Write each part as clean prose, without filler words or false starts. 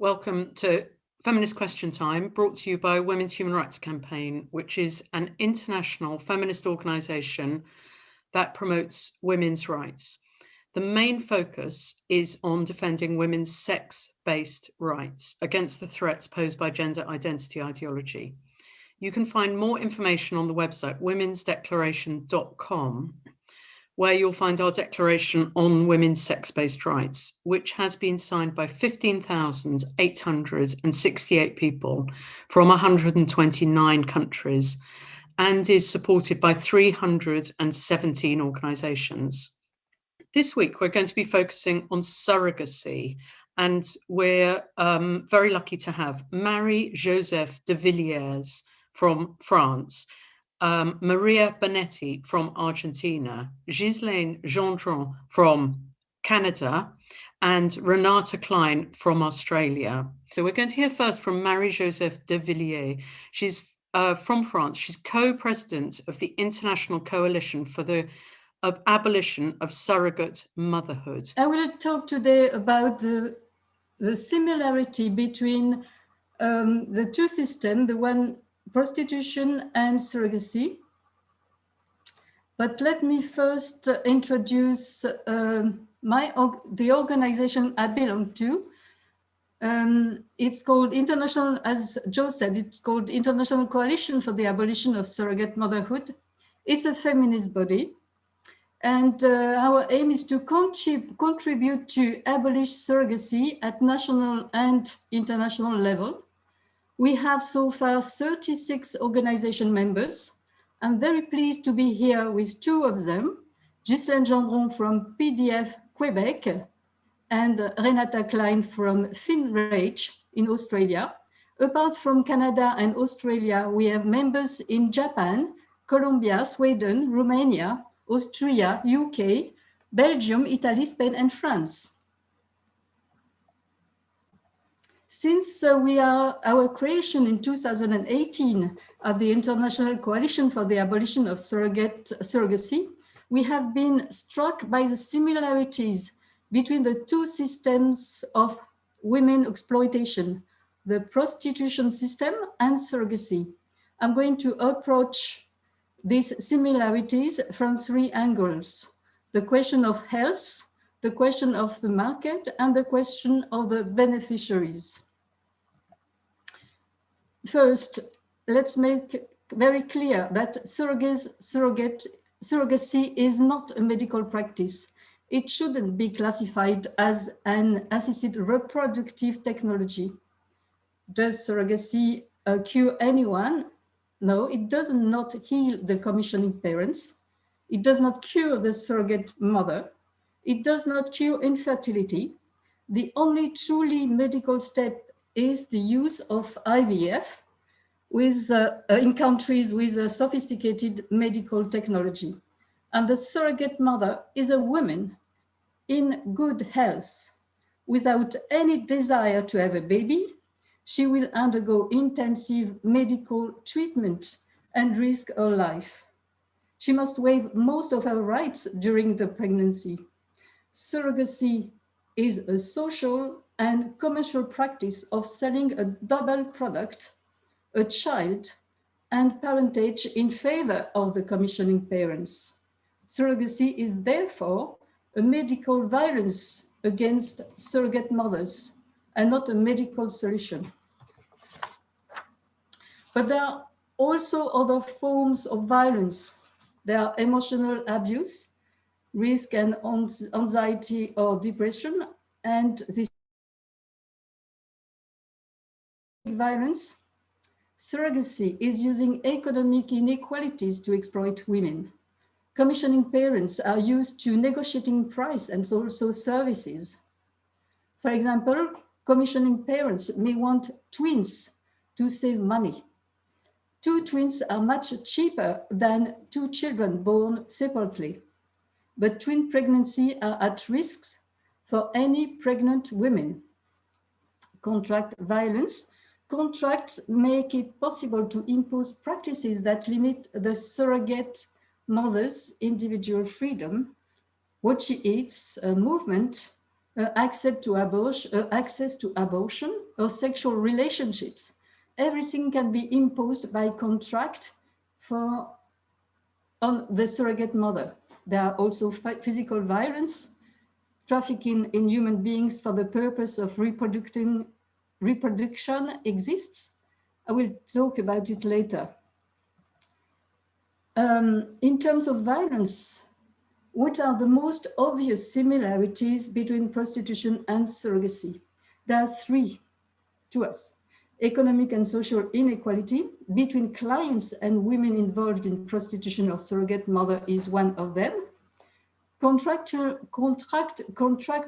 Welcome to Feminist Question Time, brought to you by Women's Human Rights Campaign, which is an international feminist organisation that promotes women's rights. The main focus is on defending women's sex-based rights against the threats posed by gender identity ideology. You can find more information on the website womensdeclaration.com, where you'll find our declaration on women's sex-based rights, which has been signed by 15,868 people from 129 countries and is supported by 317 organisations. This week, we're going to be focusing on surrogacy, and we're very lucky to have Marie-Josèphe de Villiers from France, Maria Binetti from Argentina, Ghislaine Gendron from Canada, and Renate Klein from Australia. So we're going to hear first from Marie-Josèphe de Villiers. She's from France. She's co-president of the International Coalition for the Abolition of Surrogate Motherhood. I will talk today about the similarity between the two systems, the one prostitution and surrogacy. But let me first introduce the organization I belong to. It's called International, as Joe said, it's called International Coalition for the Abolition of Surrogate Motherhood. It's a feminist body. And our aim is to contribute to abolish surrogacy at national and international level. We have so far 36 organization members. I'm very pleased to be here with two of them, Ghislaine Gendron from PDF Québec and Renate Klein from Surrogate in Australia. Apart from Canada and Australia, we have members in Japan, Colombia, Sweden, Romania, Austria, UK, Belgium, Italy, Spain, and France. Since our creation in 2018 at the International Coalition for the Abolition of Surrogacy, we have been struck by the similarities between the two systems of women exploitation, the prostitution system and surrogacy. I'm going to approach these similarities from three angles: the question of health, the question of the market, and the question of the beneficiaries. First, let's make very clear that surrogacy is not a medical practice. It shouldn't be classified as an assisted reproductive technology. Does surrogacy cure anyone? No, it does not heal the commissioning parents. It does not cure the surrogate mother. It does not cure infertility. The only truly medical step is the use of IVF in countries with a sophisticated medical technology. And the surrogate mother is a woman in good health. Without any desire to have a baby, she will undergo intensive medical treatment and risk her life. She must waive most of her rights during the pregnancy. Surrogacy is a social and commercial practice of selling a double product, a child and parentage, in favor of the commissioning parents. Surrogacy is therefore a medical violence against surrogate mothers and not a medical solution. But there are also other forms of violence. There are emotional abuse, risk and anxiety or depression, and this violence. Surrogacy is using economic inequalities to exploit women. Commissioning parents are used to negotiating price and also services. For example, commissioning parents may want twins to save money. 2 twins are much cheaper than 2 children born separately, but twin pregnancy are at risk for any pregnant women. Contract violence. Contracts make it possible to impose practices that limit the surrogate mother's individual freedom, what she eats, movement, access to abortion, or sexual relationships. Everything can be imposed by contract on the surrogate mother. There are also physical violence, trafficking in human beings for the purpose of reproduction exists. I will talk about it later. In terms of violence, what are the most obvious similarities between prostitution and surrogacy? There are three to us. Economic and social inequality between clients and women involved in prostitution or surrogate mother is one of them. Contract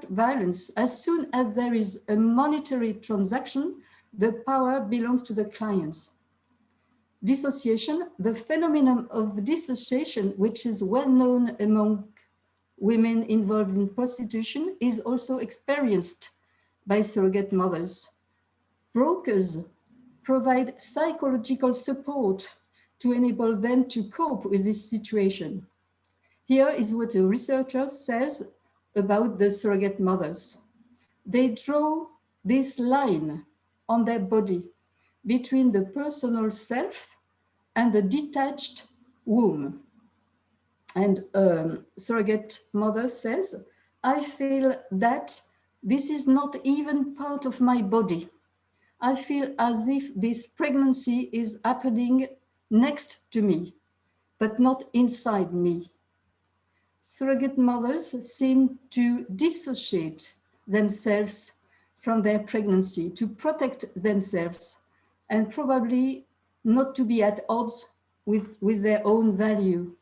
violence. As soon as there is a monetary transaction, the power belongs to the clients. Dissociation, the phenomenon of dissociation, which is well known among women involved in prostitution, is also experienced by surrogate mothers. Brokers provide psychological support to enable them to cope with this situation. Here is what a researcher says about the surrogate mothers. They draw this line on their body between the personal self and the detached womb. And surrogate mother says, I feel that this is not even part of my body. I feel as if this pregnancy is happening next to me, but not inside me. Surrogate mothers seem to dissociate themselves from their pregnancy, to protect themselves, and probably not to be at odds with their own value.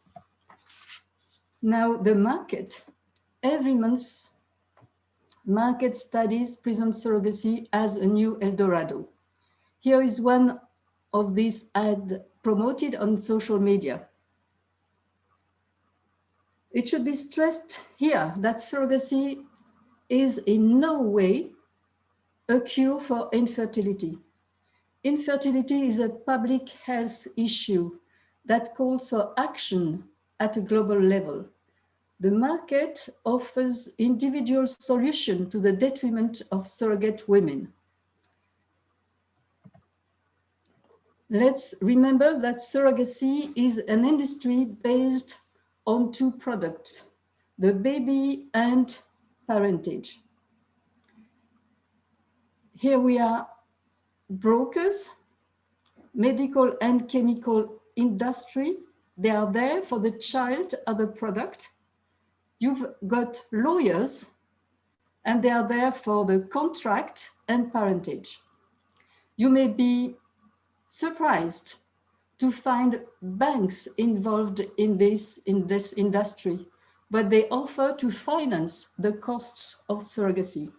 Now, the market. Every month, market studies present surrogacy as a new El Dorado. Here is one of these ads promoted on social media. It should be stressed here that surrogacy is in no way a cure for infertility. Infertility is a public health issue that calls for action at a global level. The market offers individual solutions to the detriment of surrogate women. Let's remember that surrogacy is an industry based on two products, the baby and parentage. Here we are brokers, medical and chemical industry. They are there for the child or the product. You've got lawyers, and they are there for the contract and parentage. You may be surprised to find banks involved in this industry, but they offer to finance the costs of surrogacy.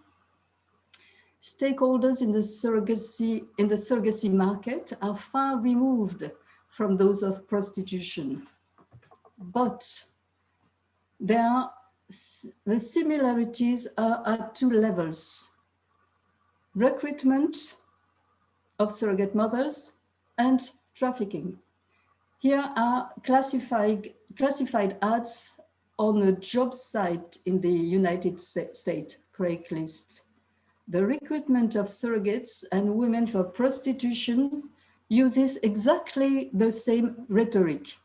Stakeholders in the surrogacy market are far removed from those of prostitution, but the similarities are at two levels: recruitment of surrogate mothers and trafficking. Here are classified ads on a job site in the United States, Craigslist. The recruitment of surrogates and women for prostitution uses exactly the same rhetoric.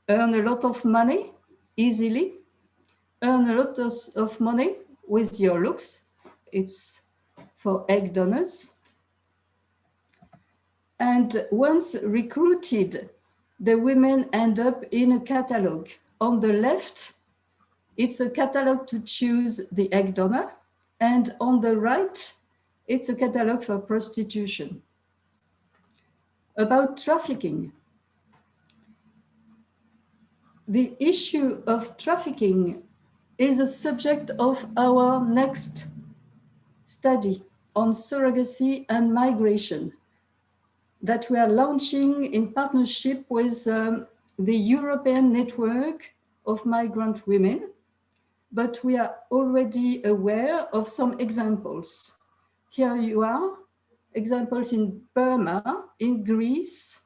Earn a lot of money easily, earn a lot of money with your looks. It's for egg donors. And once recruited, the women end up in a catalog. On the left, it's a catalog to choose the egg donor. And on the right, it's a catalog for prostitution. About trafficking. The issue of trafficking is a subject of our next study on surrogacy and migration that we are launching in partnership with the European Network of Migrant Women, but we are already aware of some examples. Here you are, examples in Burma, in Greece,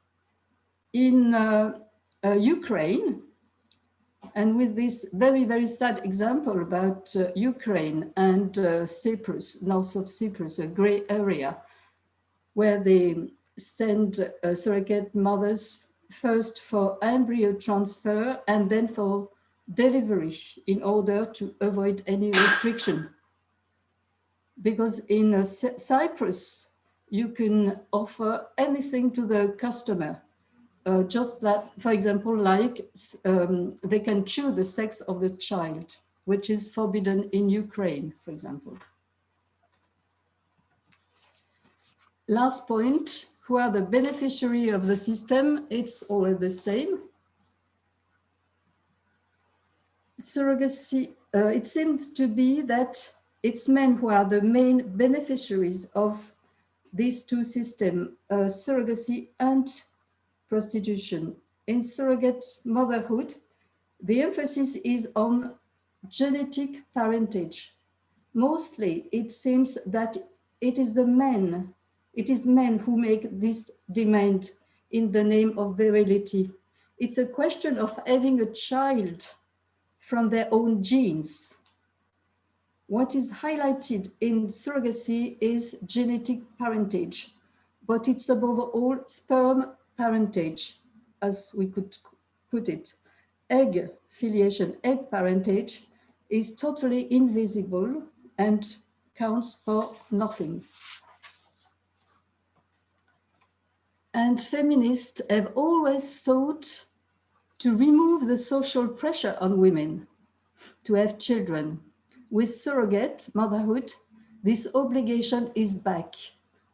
in Ukraine, And with this very, very sad example about Ukraine and Cyprus, north of Cyprus, a gray area, where they send surrogate mothers first for embryo transfer and then for delivery in order to avoid any restriction. Because in Cyprus, you can offer anything to the customer. Just that, for example, like they can choose the sex of the child, which is forbidden in Ukraine, for example. Last point, who are the beneficiary of the system? It's always the same. Surrogacy, it seems to be that it's men who are the main beneficiaries of these two systems, surrogacy and prostitution. In surrogate motherhood, the emphasis is on genetic parentage. Mostly, it seems that it is men who make this demand in the name of virility. It's a question of having a child from their own genes. What is highlighted in surrogacy is genetic parentage, but it's above all sperm parentage, as we could put it. Egg filiation, egg parentage is totally invisible and counts for nothing. And feminists have always sought to remove the social pressure on women to have children. With surrogate motherhood, this obligation is back,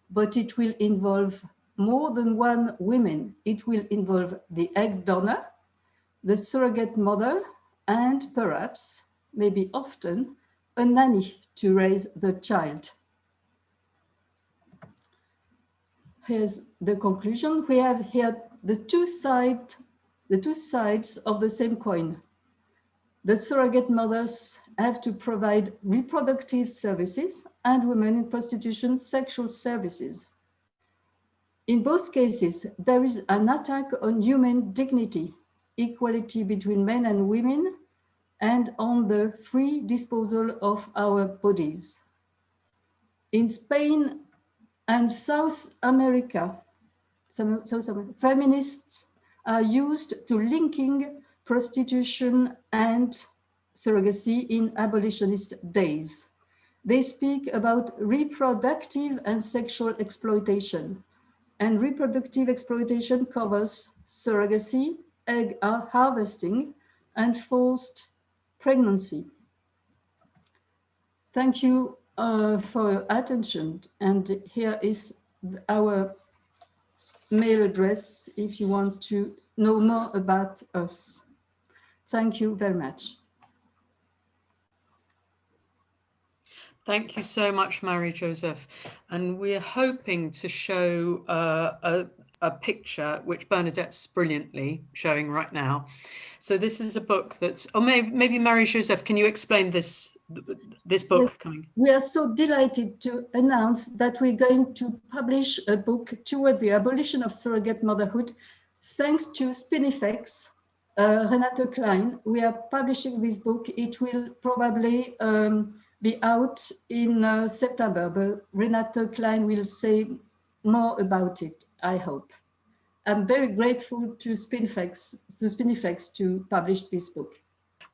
but it will involve more than one woman. It will involve the egg donor, the surrogate mother, and perhaps, maybe often, a nanny to raise the child. Here's the conclusion. We have here the two sides of the same coin. The surrogate mothers have to provide reproductive services and women in prostitution sexual services. In both cases, there is an attack on human dignity, equality between men and women, and on the free disposal of our bodies. In Spain and South America, feminists are used to linking prostitution and surrogacy in abolitionist days. They speak about reproductive and sexual exploitation, and reproductive exploitation covers surrogacy, egg harvesting, and forced pregnancy. Thank you for your attention. And here is our mail address if you want to know more about us. Thank you very much. Thank you so much, Marie-Josèphe. And we're hoping to show a picture which Bernadette's brilliantly showing right now. So this is a book that's, or maybe Marie-Josèphe, can you explain this book? Yes. Coming? We are so delighted to announce that we're going to publish a book toward the abolition of surrogate motherhood, thanks to Spinifex, Renate Klein. We are publishing this book. It will probably be out in September, but Renate Klein will say more about it, I hope. I'm very grateful to Spinifex to publish this book.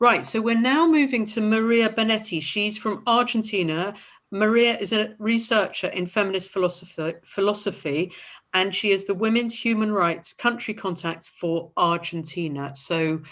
Right, so we're now moving to Maria Binetti. She's from Argentina. Maria is a researcher in feminist philosophy, and she is the Women's Human Rights Country Contact for Argentina. So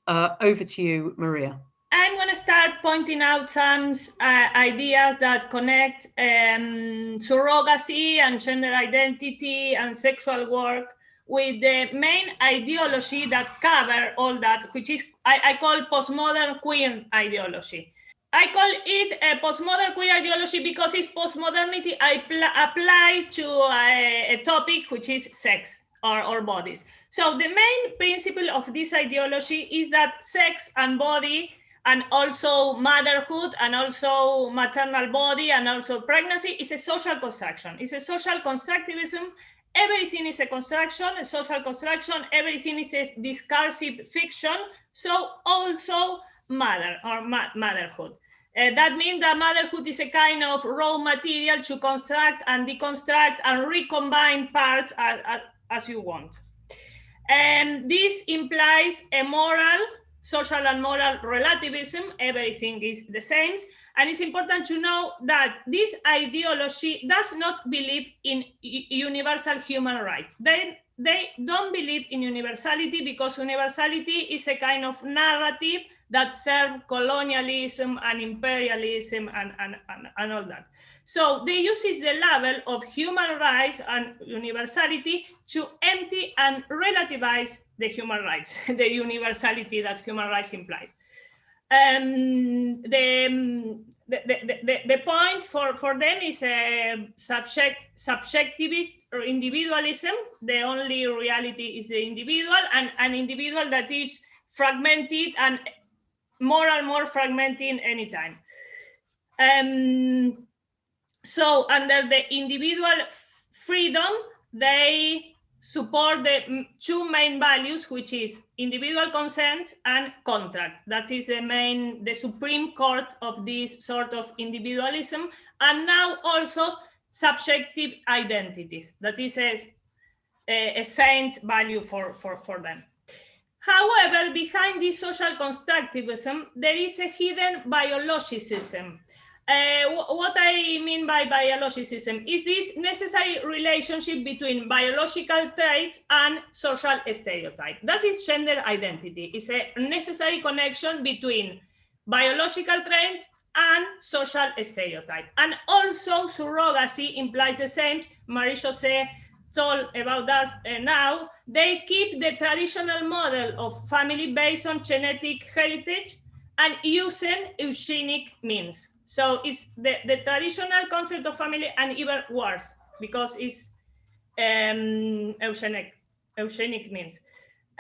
over to you, Maria. I'm going to start pointing out some ideas that connect surrogacy and gender identity and sexual work with the main ideology that cover all that, which is I call postmodern queer ideology. I call it a postmodern queer ideology because it's postmodernity applied to a topic which is sex or bodies. So the main principle of this ideology is that sex and body and also motherhood and also maternal body and also pregnancy is a social construction. It's a social constructivism everything is a construction, a social construction, everything is a discursive fiction, so also motherhood. That means that motherhood is a kind of raw material to construct and deconstruct and recombine parts as you want. And this implies a moral, social and moral relativism. Everything is the same. And it's important to know that this ideology does not believe in universal human rights. They don't believe in universality because universality is a kind of narrative that serves colonialism and imperialism and all that. So they use the level of human rights and universality to empty and relativize the human rights, the universality that human rights implies. The point for them is a subjectivist or individualism. The only reality is the individual, and an individual that is fragmented and more fragmented anytime. So under the individual freedom, they support the two main values, which is individual consent and contract. That is the supreme court of this sort of individualism. And now also subjective identities. That is a saint value for them. However, behind this social constructivism, there is a hidden biologicism. What I mean by biologicism is this necessary relationship between biological traits and social stereotype. That is gender identity. It's a necessary connection between biological traits and social stereotype. And also surrogacy implies the same. Marie-Josèphe told about us now. They keep the traditional model of family based on genetic heritage and using eugenic means. So it's the traditional concept of family and even worse because it's eugenic means.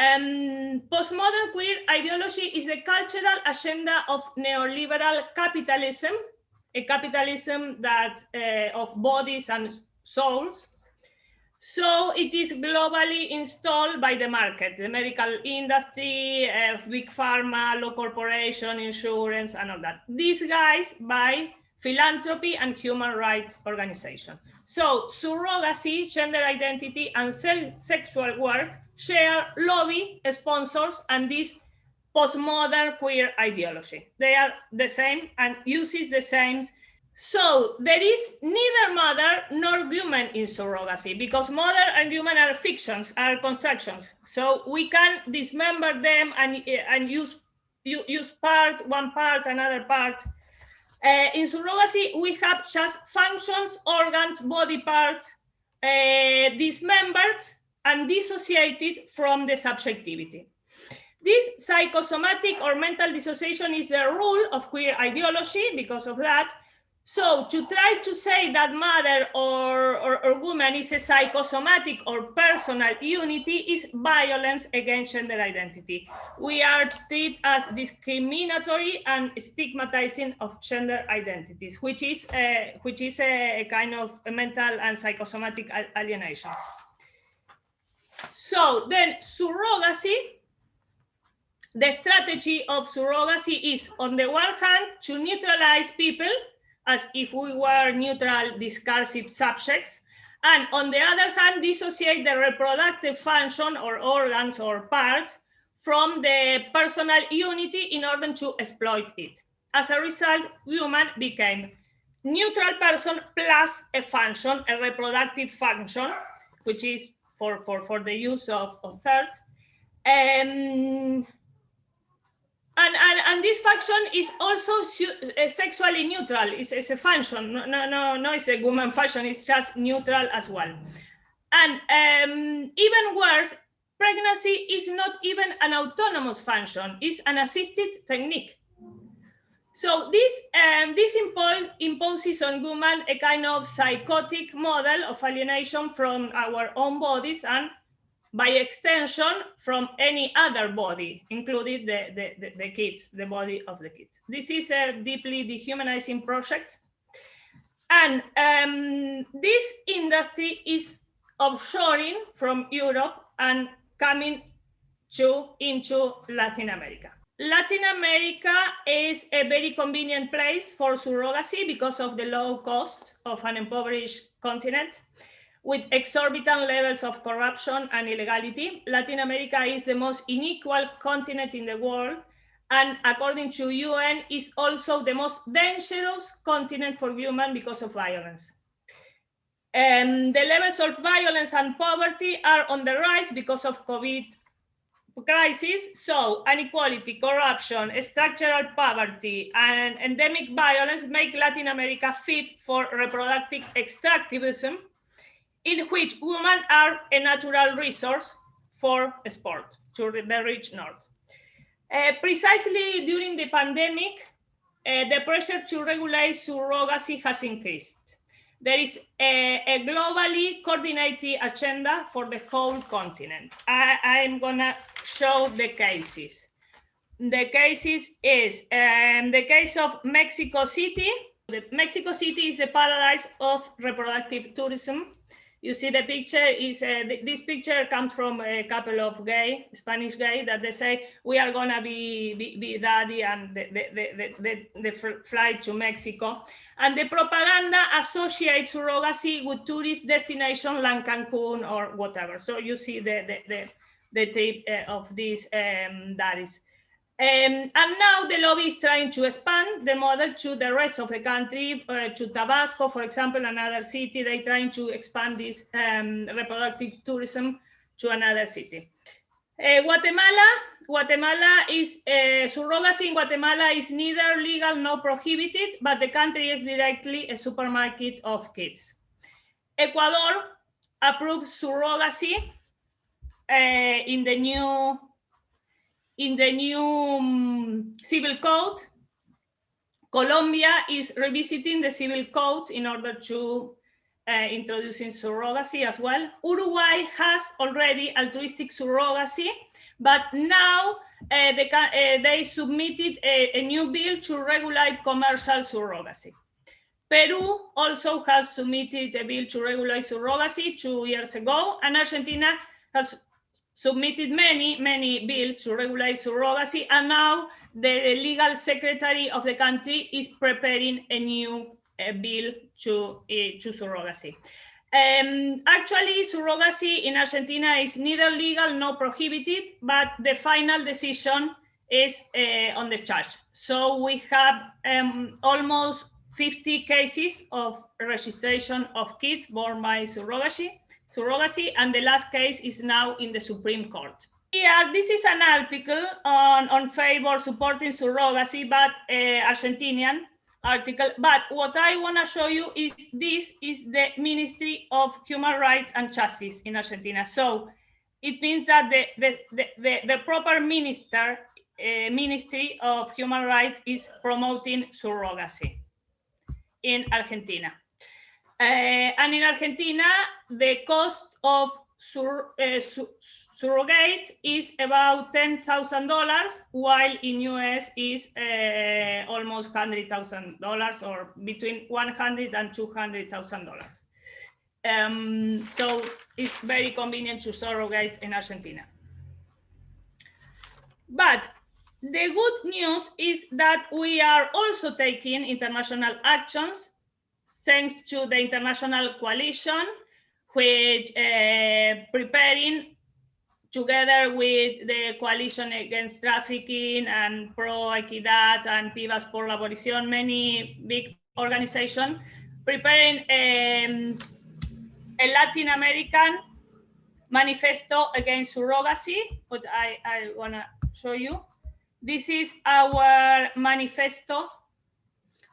Postmodern queer ideology is the cultural agenda of neoliberal capitalism, a capitalism that of bodies and souls. So it is globally installed by the market, the medical industry, big pharma, low corporation, insurance, and all that. These guys by philanthropy and human rights organization. So surrogacy, gender identity, and sexual work share lobby, sponsors, and this postmodern queer ideology. They are the same and uses the same. So there is neither mother nor woman in surrogacy because mother and woman are fictions, are constructions. So we can dismember them and use part, one part, another part. In surrogacy, we have just functions, organs, body parts, dismembered and dissociated from the subjectivity. This psychosomatic or mental dissociation is the rule of queer ideology because of that. So to try to say that mother or woman is a psychosomatic or personal unity is violence against gender identity. We are treated as discriminatory and stigmatizing of gender identities, which is a kind of a mental and psychosomatic alienation. So then surrogacy, the strategy of surrogacy is on the one hand to neutralize people as if we were neutral discursive subjects, and on the other hand, dissociate the reproductive function or organs or parts from the personal unity in order to exploit it. As a result, woman became neutral person plus a function, a reproductive function, which is for the use of thirds. And this function is also sexually neutral. It's a function. No, it's a woman function. It's just neutral as well. And even worse, pregnancy is not even an autonomous function. It's an assisted technique. So this imposes on women a kind of psychotic model of alienation from our own bodies and by extension from any other body, including the kids, the body of the kids. This is a deeply dehumanizing project. And this industry is offshoring from Europe and coming into Latin America. Latin America is a very convenient place for surrogacy because of the low cost of an impoverished continent with exorbitant levels of corruption and illegality. Latin America is the most unequal continent in the world, and according to UN, is also the most dangerous continent for women because of violence. The levels of violence and poverty are on the rise because of COVID crisis. So inequality, corruption, structural poverty, and endemic violence make Latin America fit for reproductive extractivism, in which women are a natural resource for export to the rich north. Precisely during the pandemic, the pressure to regulate surrogacy has increased. There is a globally coordinated agenda for the whole continent. I'm gonna show the cases. The cases is the case of Mexico City. Mexico City is the paradise of reproductive tourism. You see the picture is, this picture comes from a couple of Spanish gay that they say, we are gonna be daddy, and the flight to Mexico. And the propaganda associates surrogacy with tourist destination like Cancun or whatever. So you see the trip of these daddies. And now the lobby is trying to expand the model to the rest of the country, to Tabasco, for example, another city. They're trying to expand this reproductive tourism to another city. Guatemala is, surrogacy in Guatemala is neither legal nor prohibited, but the country is directly a supermarket of kids. Ecuador approved surrogacy in the new civil code. Colombia is revisiting the civil code in order to introducing surrogacy as well. Uruguay has already altruistic surrogacy, but now they submitted a new bill to regulate commercial surrogacy. Peru also has submitted a bill to regulate surrogacy 2 years ago, and Argentina has submitted many bills to regulate surrogacy, and now the legal secretary of the country is preparing a new bill to surrogacy. Actually, surrogacy in Argentina is neither legal nor prohibited, but the final decision is on the charge. So we have almost 50 cases of registration of kids born by surrogacy, and the last case is now in the Supreme Court. Here, this is an article on favor supporting surrogacy, but Argentinian article. But what I want to show you is this is the Ministry of Human Rights and Justice in Argentina. So it means that the proper Ministry of Human Rights is promoting surrogacy in Argentina. And in Argentina, the cost of surrogate is about $10,000, while in US is almost $100,000, or between $100,000 and $200,000. So it's very convenient to surrogate in Argentina. But the good news is that we are also taking international actions thanks to the international coalition, which preparing together with the Coalition Against Trafficking and Pro Equidad and Pibas por la Abolition, many big organizations, preparing a Latin American manifesto against surrogacy, what I wanna show you. This is our manifesto,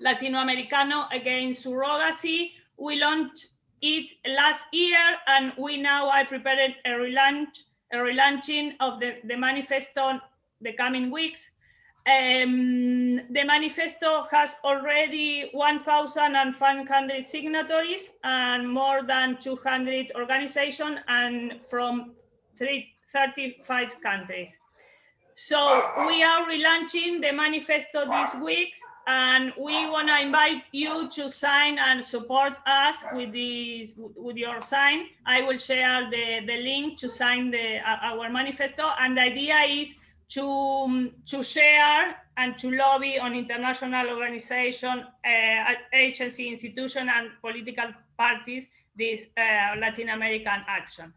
Latinoamericano against surrogacy. We launched it last year, and I prepared a relaunching of the manifesto the coming weeks. The manifesto has already 1,500 signatories and more than 200 organizations and from 35 countries. So we are relaunching the manifesto this week And we want to invite you to sign and support us with your sign. I will share the link to sign our manifesto. And the idea is to share and to lobby on international organization, agency, institution, and political parties this Latin American action.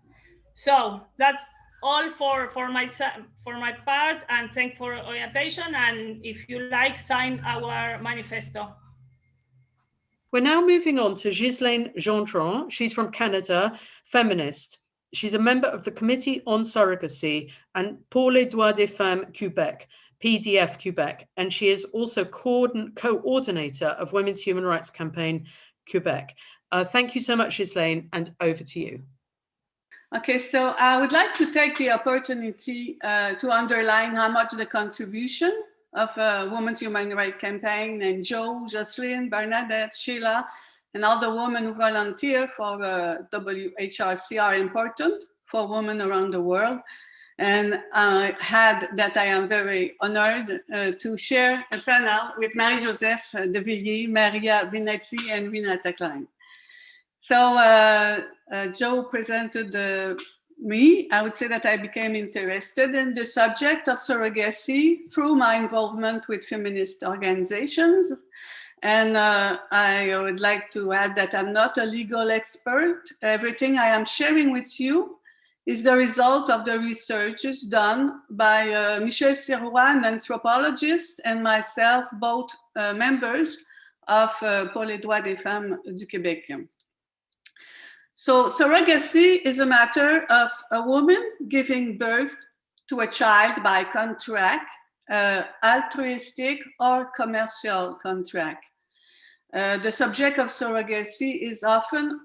So that's all for my part, and thank for your attention. And if you like, sign our manifesto. We're now moving on to Ghislaine Gendron. She's from Canada, feminist. She's a member of the Committee on Surrogacy and Pour les Droits des Femmes Québec, PDF Quebec, and she is also coordinator of Women's Human Rights Campaign Quebec. Thank you so much, Ghislaine, and over to you. Okay, so I would like to take the opportunity to underline how much the contribution of Women's Human Rights Campaign and Joe, Jocelyn, Bernadette, Sheila, and all the women who volunteer for WHRC are important for women around the world. And I am very honored to share a panel with Marie-Josèphe de Villiers, Maria Binetti, and Renate Klein. So Joe presented me. I would say that I became interested in the subject of surrogacy through my involvement with feminist organizations. And I would like to add that I'm not a legal expert. Everything I am sharing with you is the result of the researches done by Michel Sirois, an anthropologist, and myself, both members of Pour les Droits des Femmes du Québec. So surrogacy is a matter of a woman giving birth to a child by contract, altruistic or commercial contract. The subject of surrogacy is often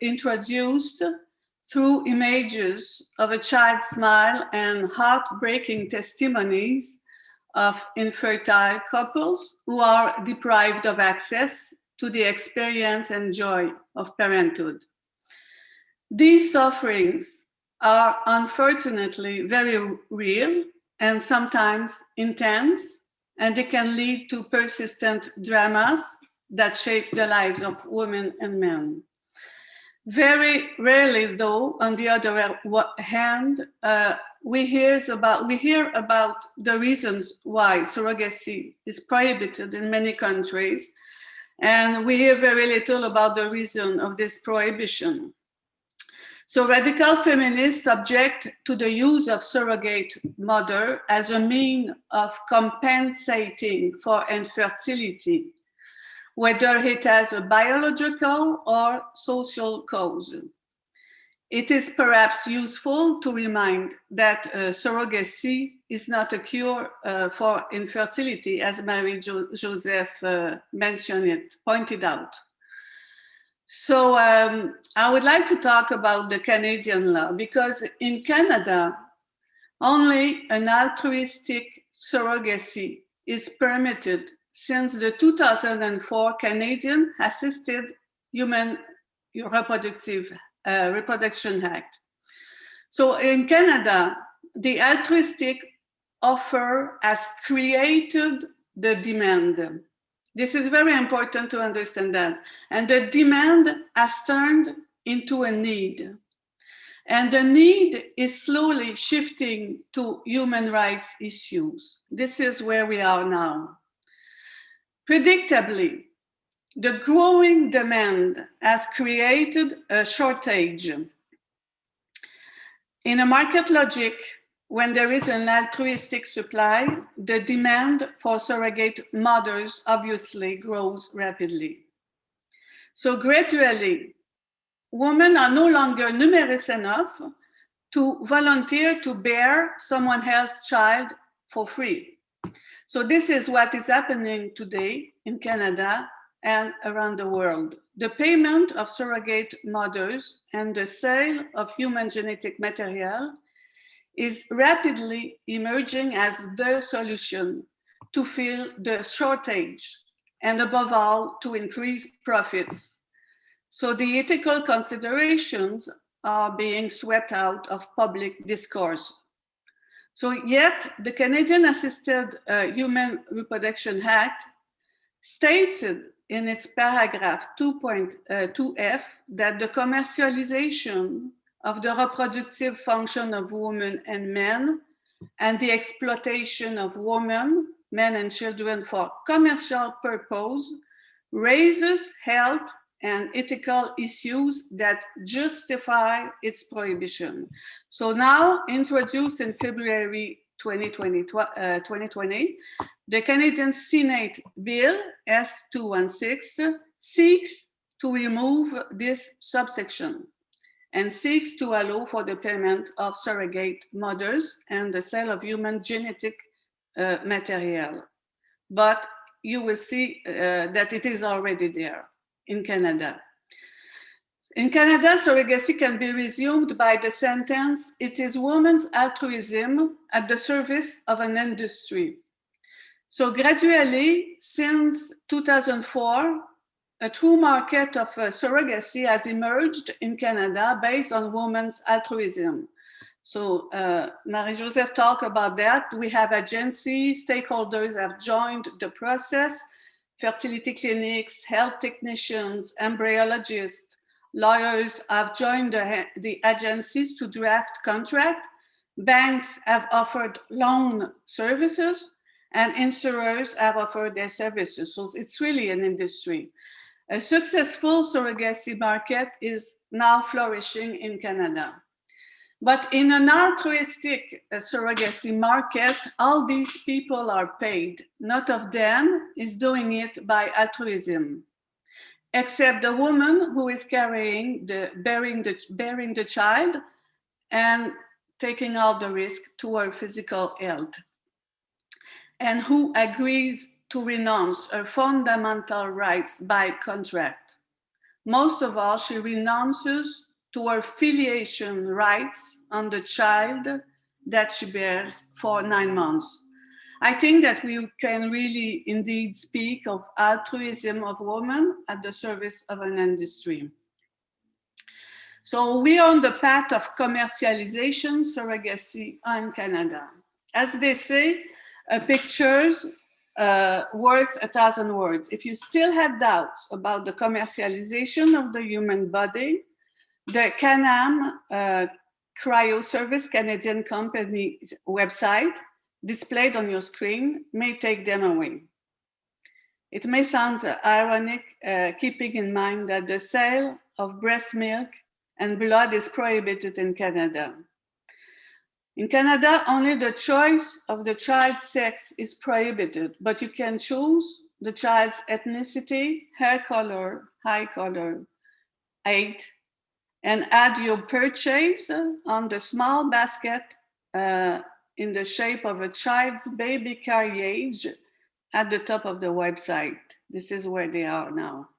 introduced through images of a child's smile and heartbreaking testimonies of infertile couples who are deprived of access to the experience and joy of parenthood. These sufferings are unfortunately very real and sometimes intense, and they can lead to persistent dramas that shape the lives of women and men. Very rarely, though, on the other hand, we hear about the reasons why surrogacy is prohibited in many countries, and we hear very little about the reason of this prohibition. So radical feminists object to the use of surrogate mother as a means of compensating for infertility, whether it has a biological or social cause. It is perhaps useful to remind that surrogacy is not a cure for infertility, as Marie-Josèphe pointed out. So I would like to talk about the Canadian law, because in Canada, only an altruistic surrogacy is permitted since the 2004 Canadian Assisted Human Reproduction Act. So in Canada, the altruistic offer has created the demand. This is very important to understand that. And the demand has turned into a need. And the need is slowly shifting to human rights issues. This is where we are now. Predictably, the growing demand has created a shortage. In a market logic, when there is an altruistic supply, the demand for surrogate mothers obviously grows rapidly. So gradually, women are no longer numerous enough to volunteer to bear someone else's child for free. So this is what is happening today in Canada and around the world. The payment of surrogate mothers and the sale of human genetic material is rapidly emerging as the solution to fill the shortage and above all to increase profits. So the ethical considerations are being swept out of public discourse. So yet the Canadian Assisted Human Reproduction Act stated in its paragraph 2.2f that the commercialization of the reproductive function of women and men and the exploitation of women, men and children for commercial purpose raises health and ethical issues that justify its prohibition. So now, introduced in February 2020, the Canadian Senate Bill S216 seeks to remove this subsection and seeks to allow for the payment of surrogate mothers and the sale of human genetic material. But you will see that it is already there in Canada. In Canada, surrogacy can be resumed by the sentence, "It is women's altruism at the service of an industry." So gradually, since 2004, a true market of surrogacy has emerged in Canada based on women's altruism. So Marie-Josèphe talked about that. We have agencies, stakeholders have joined the process, fertility clinics, health technicians, embryologists, lawyers have joined the agencies to draft contract. Banks have offered loan services and insurers have offered their services. So it's really an industry. A successful surrogacy market is now flourishing in Canada. But in an altruistic surrogacy market, all these people are paid. None of them is doing it by altruism, except the woman who is bearing the child and taking all the risk to her physical health, and who agrees to renounce her fundamental rights by contract. Most of all, she renounces to her filiation rights on the child that she bears for 9 months. I think that we can really indeed speak of altruism of women at the service of an industry. So we are on the path of commercialization surrogacy in Canada. As they say, a picture's worth 1,000 words. If you still have doubts about the commercialization of the human body, the CanAm Cryo Service Canadian company's website displayed on your screen may take them away. It may sound ironic, keeping in mind that the sale of breast milk and blood is prohibited in Canada. In Canada, only the choice of the child's sex is prohibited, but you can choose the child's ethnicity, hair color, eye color, height, and add your purchase on the small basket in the shape of a child's baby carriage at the top of the website. This is where they are now.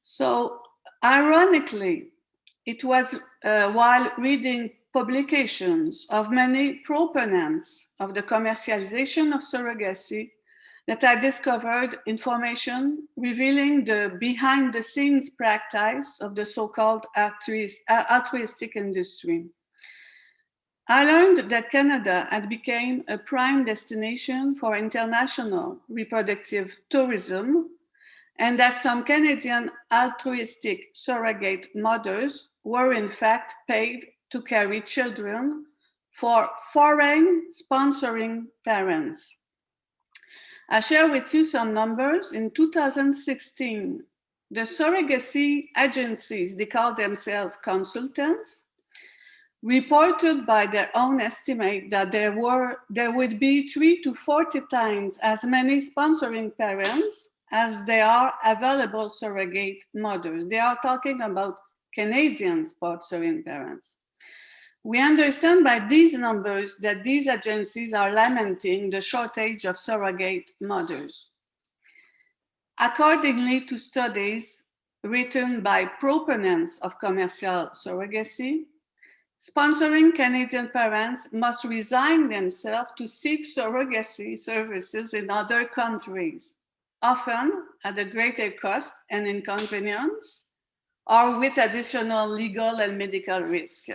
So, ironically, it was while reading publications of many proponents of the commercialization of surrogacy that I discovered information revealing the behind-the-scenes practice of the so-called altruistic industry. I learned that Canada had become a prime destination for international reproductive tourism, and that some Canadian altruistic surrogate mothers were in fact paid to carry children for foreign sponsoring parents. I share with you some numbers. In 2016, the surrogacy agencies, they call themselves consultants, reported by their own estimate that there would be 3 to 40 times as many sponsoring parents as there are available surrogate mothers. They are talking about Canadian sponsoring parents. We understand by these numbers that these agencies are lamenting the shortage of surrogate mothers. Accordingly to studies written by proponents of commercial surrogacy, sponsoring Canadian parents must resign themselves to seek surrogacy services in other countries, often at a greater cost and inconvenience, or with additional legal and medical risk.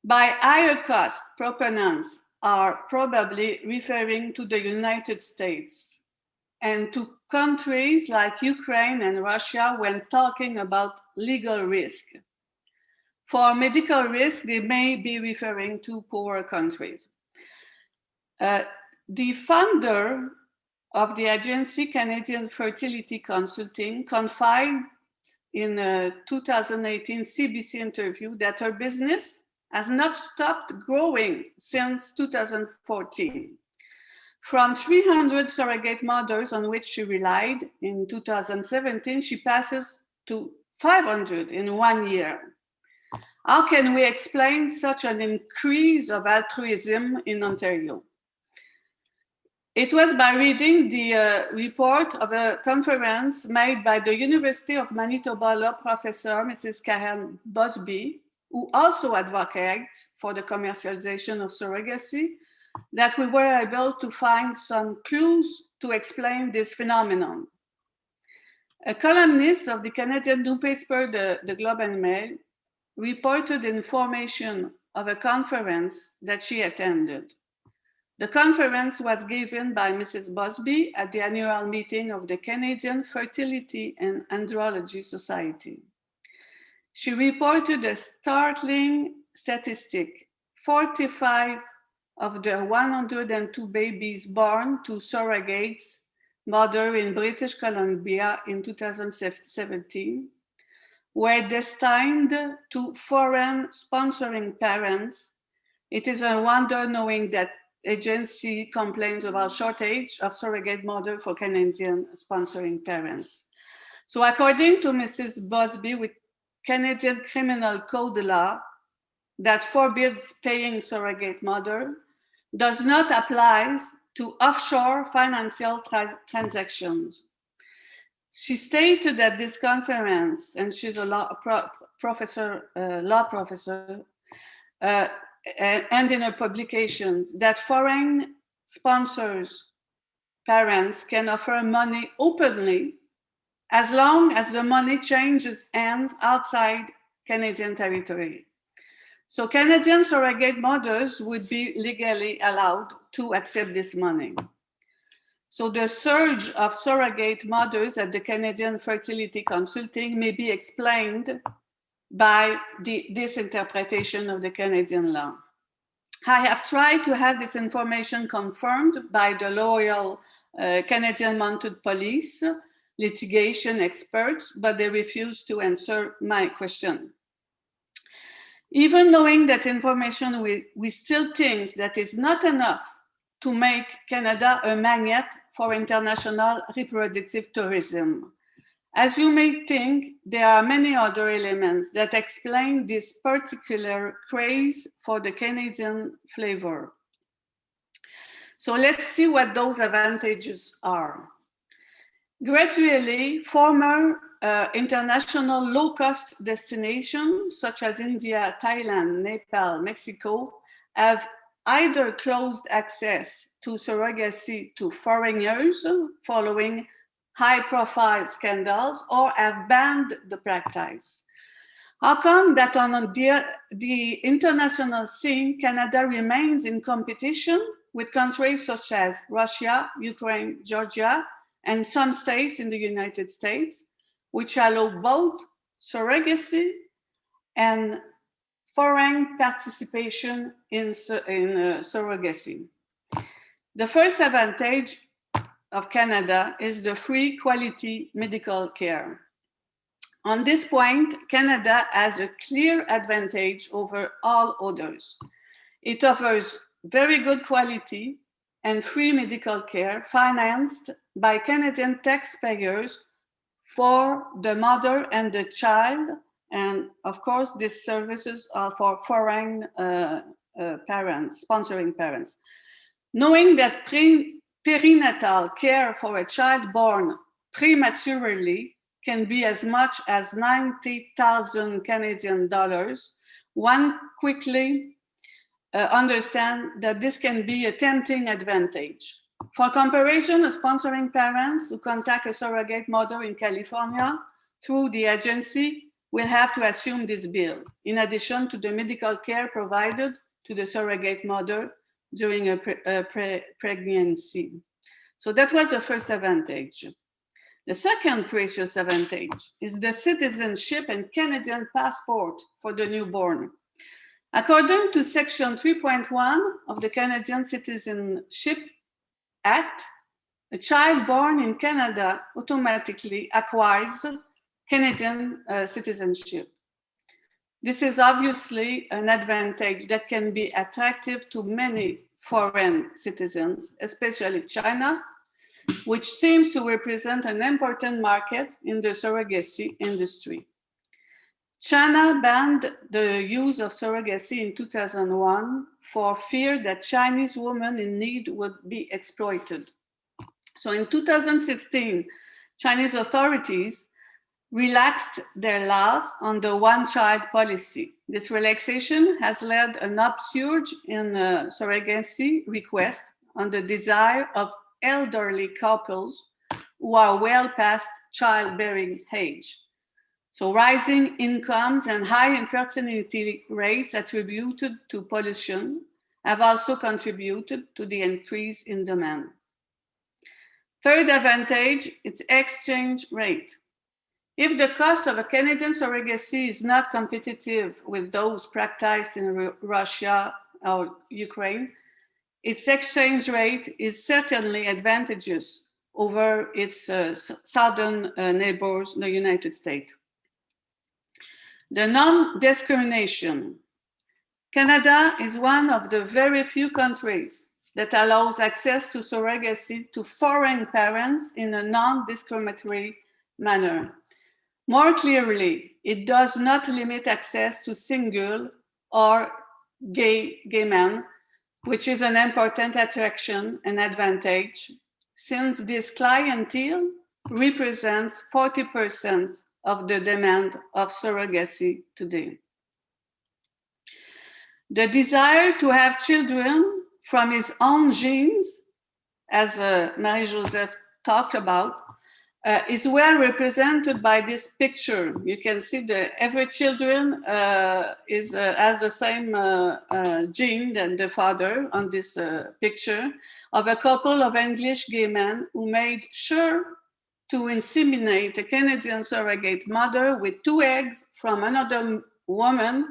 By higher cost, proponents are probably referring to the United States, and to countries like Ukraine and Russia when talking about legal risk. For medical risk, they may be referring to poorer countries. The founder of the agency, Canadian Fertility Consulting, confided in a 2018 CBC interview that her business has not stopped growing since 2014. From 300 surrogate mothers on which she relied in 2017, she passes to 500 in 1 year. How can we explain such an increase of altruism in Ontario? It was by reading the report of a conference made by the University of Manitoba law professor, Mrs. Karen Busby, who also advocates for the commercialization of surrogacy, that we were able to find some clues to explain this phenomenon. A columnist of the Canadian newspaper, the Globe and Mail, reported information of a conference that she attended. The conference was given by Mrs. Busby at the annual meeting of the Canadian Fertility and Andrology Society. She reported a startling statistic: 45 of the 102 babies born to surrogates mother in British Columbia in 2017 were destined to foreign sponsoring parents. It is a wonder knowing that agency complains about shortage of surrogate mother for Canadian sponsoring parents. So according to Mrs. Busby, with Canadian criminal code law that forbids paying surrogate mother does not apply to offshore financial transactions. She stated at this conference, and she's a law professor, and in her publications, that foreign sponsors parents can offer money openly as long as the money changes hands outside Canadian territory. So Canadian surrogate mothers would be legally allowed to accept this money. So the surge of surrogate mothers at the Canadian Fertility Consulting may be explained by this interpretation of the Canadian law. I have tried to have this information confirmed by the loyal Canadian Mounted Police litigation experts, but they refuse to answer my question. Even knowing that information, we still think that is not enough to make Canada a magnet for international reproductive tourism. As you may think, there are many other elements that explain this particular craze for the Canadian flavor. So let's see what those advantages are. Gradually, former international low-cost destinations such as India, Thailand, Nepal, Mexico have either closed access to surrogacy to foreigners following high-profile scandals or have banned the practice. How come that on the international scene, Canada remains in competition with countries such as Russia, Ukraine, Georgia, and some states in the United States, which allow both surrogacy and foreign participation in surrogacy? The first advantage of Canada is the free quality medical care. On this point, Canada has a clear advantage over all others. It offers very good quality and free medical care financed by Canadian taxpayers for the mother and the child. And of course, these services are for foreign parents, sponsoring parents. Knowing that perinatal care for a child born prematurely can be as much as 90,000 Canadian dollars, one quickly understand that this can be a tempting advantage. For comparison, sponsoring parents who contact a surrogate mother in California through the agency will have to assume this bill, in addition to the medical care provided to the surrogate mother during a pregnancy. So that was the first advantage. The second precious advantage is the citizenship and Canadian passport for the newborn. According to Section 3.1 of the Canadian Citizenship Act, a child born in Canada automatically acquires Canadian citizenship. This is obviously an advantage that can be attractive to many foreign citizens, especially China, which seems to represent an important market in the surrogacy industry. China banned the use of surrogacy in 2001 for fear that Chinese women in need would be exploited. So in 2016, Chinese authorities relaxed their laws on the one-child policy. This relaxation has led an upsurge in surrogacy requests on the desire of elderly couples who are well past childbearing age. So rising incomes and high infertility rates attributed to pollution have also contributed to the increase in demand. Third advantage, its exchange rate. If the cost of a Canadian surrogacy is not competitive with those practiced in Russia or Ukraine, its exchange rate is certainly advantageous over its southern neighbors, the United States. The non-discrimination. Canada is one of the very few countries that allows access to surrogacy to foreign parents in a non-discriminatory manner. More clearly, it does not limit access to single or gay men, which is an important attraction and advantage, since this clientele represents 40% of the demand of surrogacy today. The desire to have children from his own genes, as Marie-Josèphe talked about, is well represented by this picture. You can see that every children has the same gene than the father on this picture of a couple of English gay men who made sure to inseminate a Canadian surrogate mother with 2 eggs from another woman,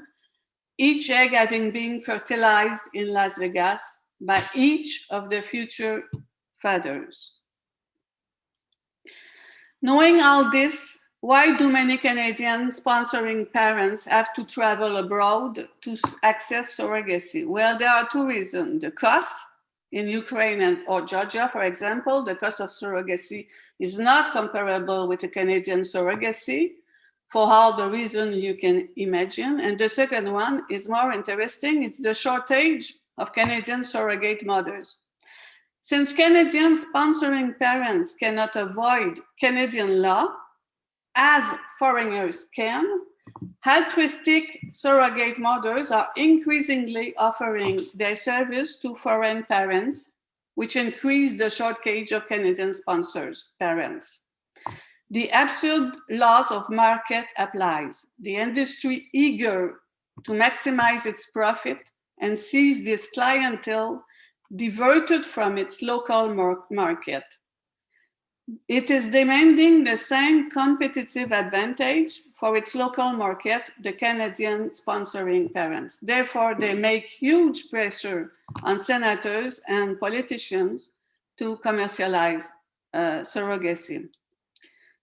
each egg having been fertilized in Las Vegas by each of the future fathers. Knowing all this, why do many Canadian sponsoring parents have to travel abroad to access surrogacy? Well, there are 2 reasons. The cost in Ukraine or Georgia, for example, the cost of surrogacy is not comparable with the Canadian surrogacy for all the reasons you can imagine. And the second one is more interesting. It's the shortage of Canadian surrogate mothers. Since Canadian sponsoring parents cannot avoid Canadian law, as foreigners can, altruistic surrogate mothers are increasingly offering their service to foreign parents, which increase the shortage of Canadian sponsors parents. The absurd laws of market applies. The industry eager to maximize its profit and sees this clientele diverted from its local market. It is demanding the same competitive advantage for its local market, the Canadian sponsoring parents. Therefore, they make huge pressure on senators and politicians to commercialize surrogacy.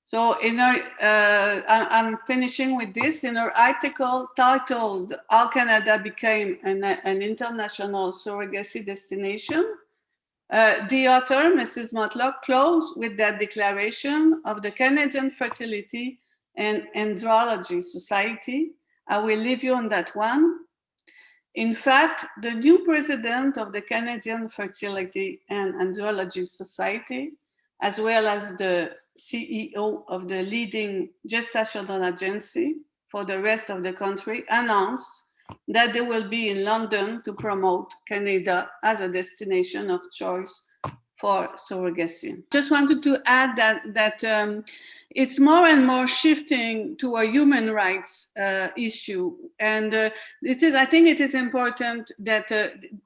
So I'm finishing with this. In her article titled "How Canada Became an International Surrogacy Destination," the author, Mrs. Matlock, closed with that declaration of the Canadian Fertility and Andrology Society. I will leave you on that one. In fact, the new president of the Canadian Fertility and Andrology Society, as well as the CEO of the leading gestational agency for the rest of the country, announced that they will be in London to promote Canada as a destination of choice for surrogacy. Just wanted to add that it's more and more shifting to a human rights issue, and I think it is important that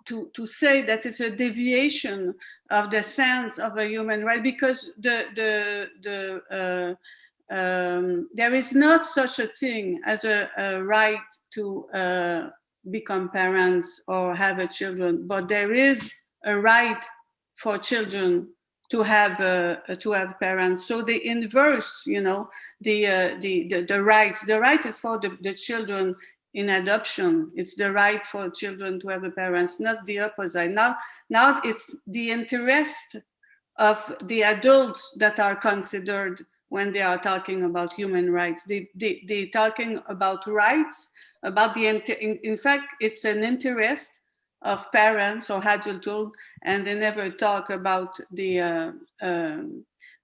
to say that it's a deviation of the sense of a human right, because there is not such a thing as a right to become parents or have a children, but there is a right for children to have parents. So the inverse, the rights. The right is for the children in adoption. It's the right for children to have a parents, not the opposite. Now it's the interest of the adults that are considered when they are talking about human rights. They're talking about rights, about in fact, it's an interest of parents or adulthood, and they never talk about the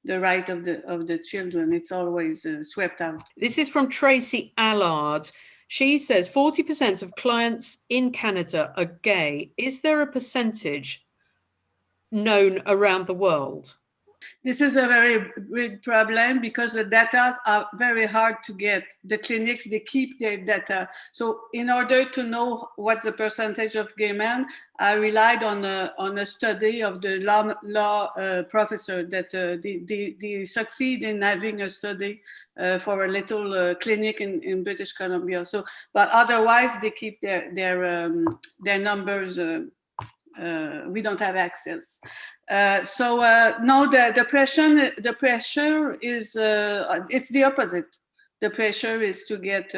right of the children. It's always swept out. This is from Tracy Allard. She says 40% of clients in Canada are gay. Is there a percentage known around the world? This is a very big problem because the data are very hard to get. The clinics, they keep their data. So in order to know what's the percentage of gay men, I relied on a study of the law professor that they succeed in having a study for a little clinic in British Columbia. So, but otherwise they keep their numbers. We don't have access. No, the pressure is it's the opposite. The pressure is to get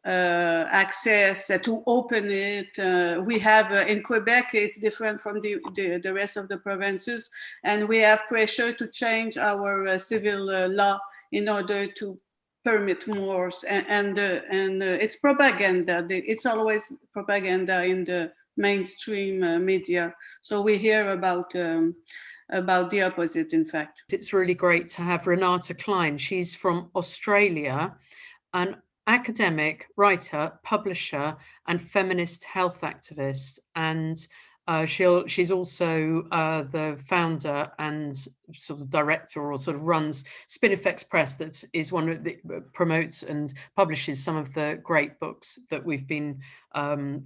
access, to open it. We have in Quebec, it's different from the rest of the provinces, and we have pressure to change our civil law in order to permit more. And it's propaganda. It's always propaganda in the mainstream media. So we hear about the opposite, in fact. It's really great to have Renate Klein. She's from Australia, an academic, writer, publisher, and feminist health activist. And she's also the founder and sort of director, or sort of runs Spin Effects Press, that is one of the promotes and publishes some of the great books that we've been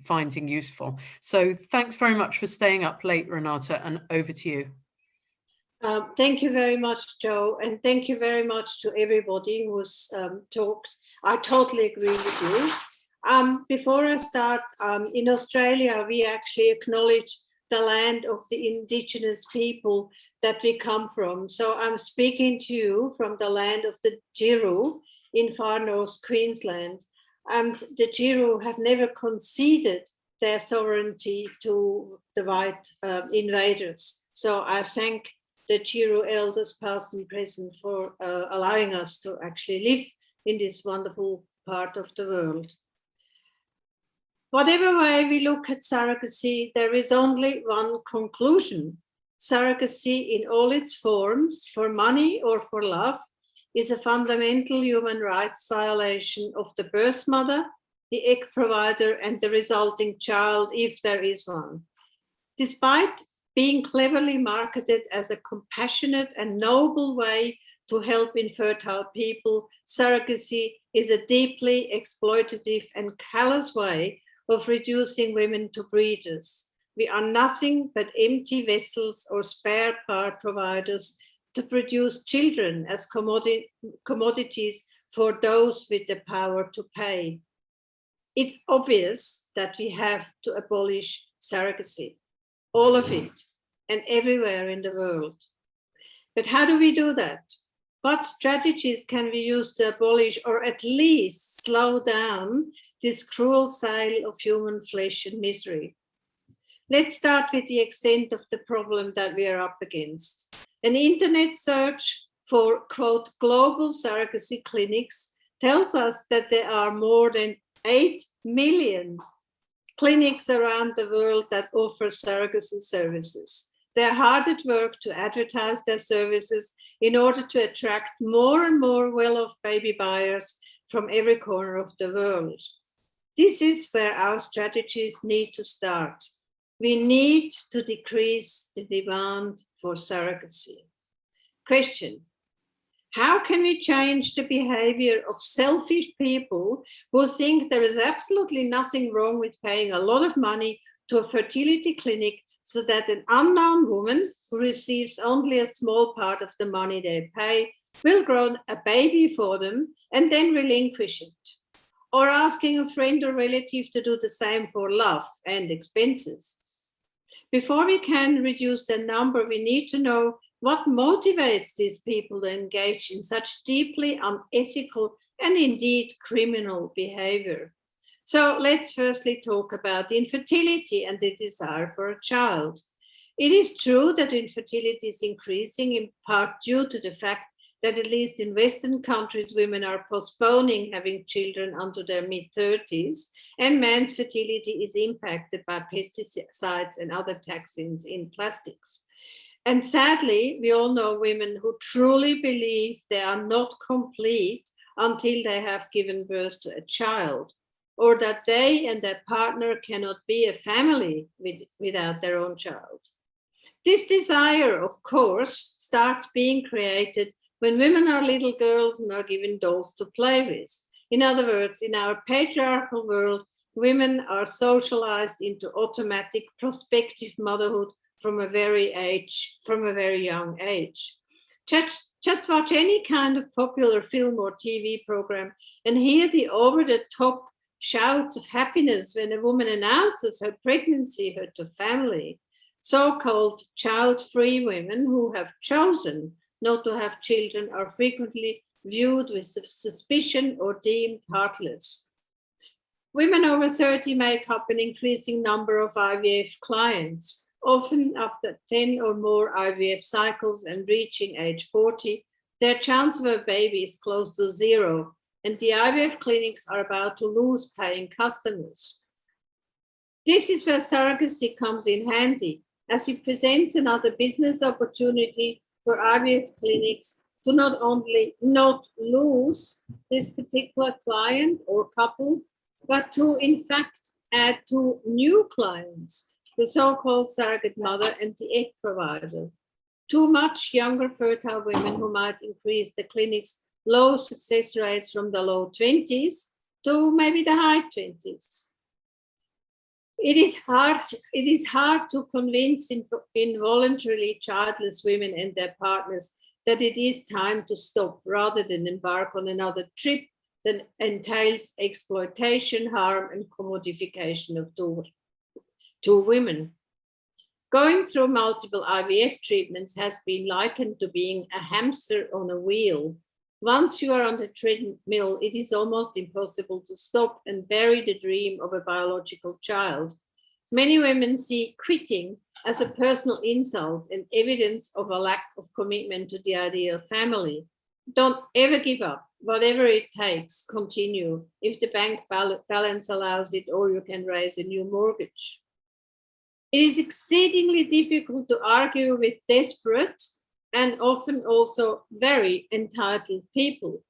finding useful. So thanks very much for staying up late, Renate, and over to you. Thank you very much, Joe, and thank you very much to everybody who's talked. I totally agree with you. Before I start, in Australia, we actually acknowledge the land of the Indigenous people that we come from. So I'm speaking to you from the land of the Giru in far north Queensland. And the Giru have never conceded their sovereignty to the white invaders. So I thank the Giru elders, past and present, for allowing us to actually live in this wonderful part of the world. Whatever way we look at surrogacy, there is only one conclusion. Surrogacy in all its forms, for money or for love, is a fundamental human rights violation of the birth mother, the egg provider, and the resulting child, if there is one. Despite being cleverly marketed as a compassionate and noble way to help infertile people, surrogacy is a deeply exploitative and callous way of reducing women to breeders. We are nothing but empty vessels or spare part providers to produce children as commodities for those with the power to pay. It's obvious that we have to abolish surrogacy, all of it, and everywhere in the world. But how do we do that? What strategies can we use to abolish, or at least slow down, this cruel sale of human flesh and misery? Let's start with the extent of the problem that we are up against. An internet search for, quote, global surrogacy clinics tells us that there are more than 8 million clinics around the world that offer surrogacy services. They're hard at work to advertise their services in order to attract more and more well-off baby buyers from every corner of the world. This is where our strategies need to start. We need to decrease the demand for surrogacy. Question: how can we change the behavior of selfish people who think there is absolutely nothing wrong with paying a lot of money to a fertility clinic so that an unknown woman who receives only a small part of the money they pay will grow a baby for them and then relinquish it? Or asking a friend or relative to do the same for love and expenses. Before we can reduce their number, we need to know what motivates these people to engage in such deeply unethical and indeed criminal behavior. So let's firstly talk about infertility and the desire for a child. It is true that infertility is increasing in part due to the fact that at least in Western countries, women are postponing having children until their mid-30s, and men's fertility is impacted by pesticides and other toxins in plastics. And sadly, we all know women who truly believe they are not complete until they have given birth to a child, or that they and their partner cannot be a family without their own child. This desire, of course, starts being created when women are little girls and are given dolls to play with. In other words, in our patriarchal world, women are socialized into automatic prospective motherhood from a very young age. Just watch any kind of popular film or TV program and hear the over-the-top shouts of happiness when a woman announces her pregnancy, her family. So-called child-free women who have chosen not to have children are frequently viewed with suspicion or deemed heartless. Women over 30 make up an increasing number of IVF clients. Often after 10 or more IVF cycles and reaching age 40, their chance of a baby is close to zero, and the IVF clinics are about to lose paying customers. This is where surrogacy comes in handy, as it presents another business opportunity for IVF clinics to not only not lose this particular client or couple, but to in fact add 2 new clients, the so-called surrogate mother and the egg provider. 2 much younger fertile women who might increase the clinic's low success rates from the low 20s to maybe the high 20s. It is hard to convince involuntarily childless women and their partners that it is time to stop rather than embark on another trip that entails exploitation, harm, and commodification of two women. Going through multiple IVF treatments has been likened to being a hamster on a wheel. Once you are on the treadmill, it is almost impossible to stop and bury the dream of a biological child. Many women see quitting as a personal insult and evidence of a lack of commitment to the idea of family. Don't ever give up. Whatever it takes, continue. If the bank balance allows it, or you can raise a new mortgage. It is exceedingly difficult to argue with desperate and often also very entitled people,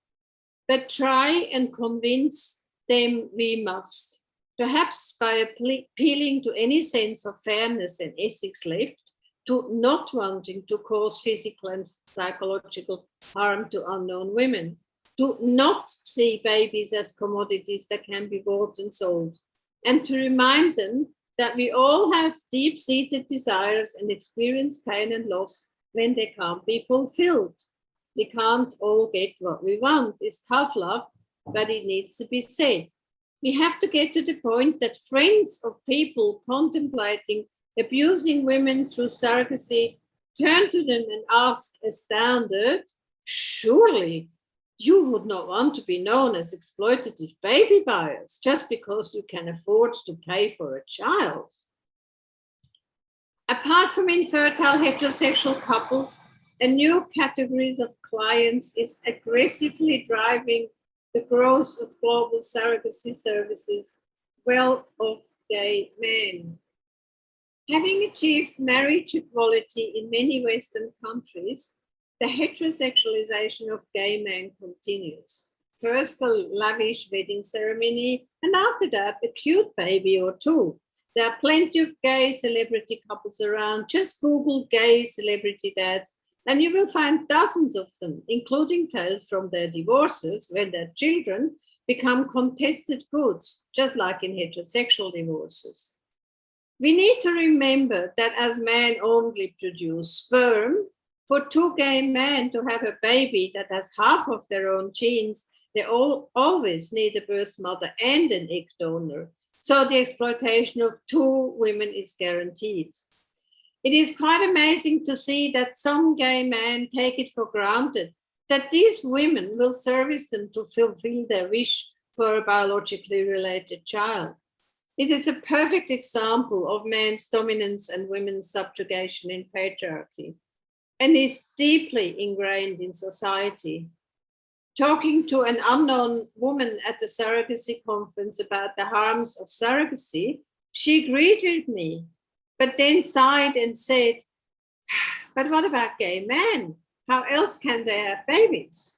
but try and convince them we must, perhaps by appealing to any sense of fairness and ethics left, to not wanting to cause physical and psychological harm to unknown women, to not see babies as commodities that can be bought and sold, and to remind them that we all have deep-seated desires and experience pain and loss when they can't be fulfilled. We can't all get what we want. It's tough love, but it needs to be said. We have to get to the point that friends of people contemplating abusing women through surrogacy turn to them and ask, astounded, surely you would not want to be known as exploitative baby buyers just because you can afford to pay for a child. Apart from infertile heterosexual couples, a new category of clients is aggressively driving the growth of global surrogacy services, well-off gay men. Having achieved marriage equality in many Western countries, the heterosexualization of gay men continues. First, a lavish wedding ceremony, and after that, a cute baby or two. There are plenty of gay celebrity couples around. Just Google gay celebrity dads, and you will find dozens of them, including tales from their divorces when their children become contested goods, just like in heterosexual divorces. We need to remember that as men only produce sperm, for two gay men to have a baby that has half of their own genes, they always need a birth mother and an egg donor. So the exploitation of two women is guaranteed. It is quite amazing to see that some gay men take it for granted that these women will service them to fulfill their wish for a biologically related child. It is a perfect example of man's dominance and women's subjugation in patriarchy, and is deeply ingrained in society. Talking to an unknown woman at the surrogacy conference about the harms of surrogacy, she agreed with me, but then sighed and said, "But what about gay men? How else can they have babies?"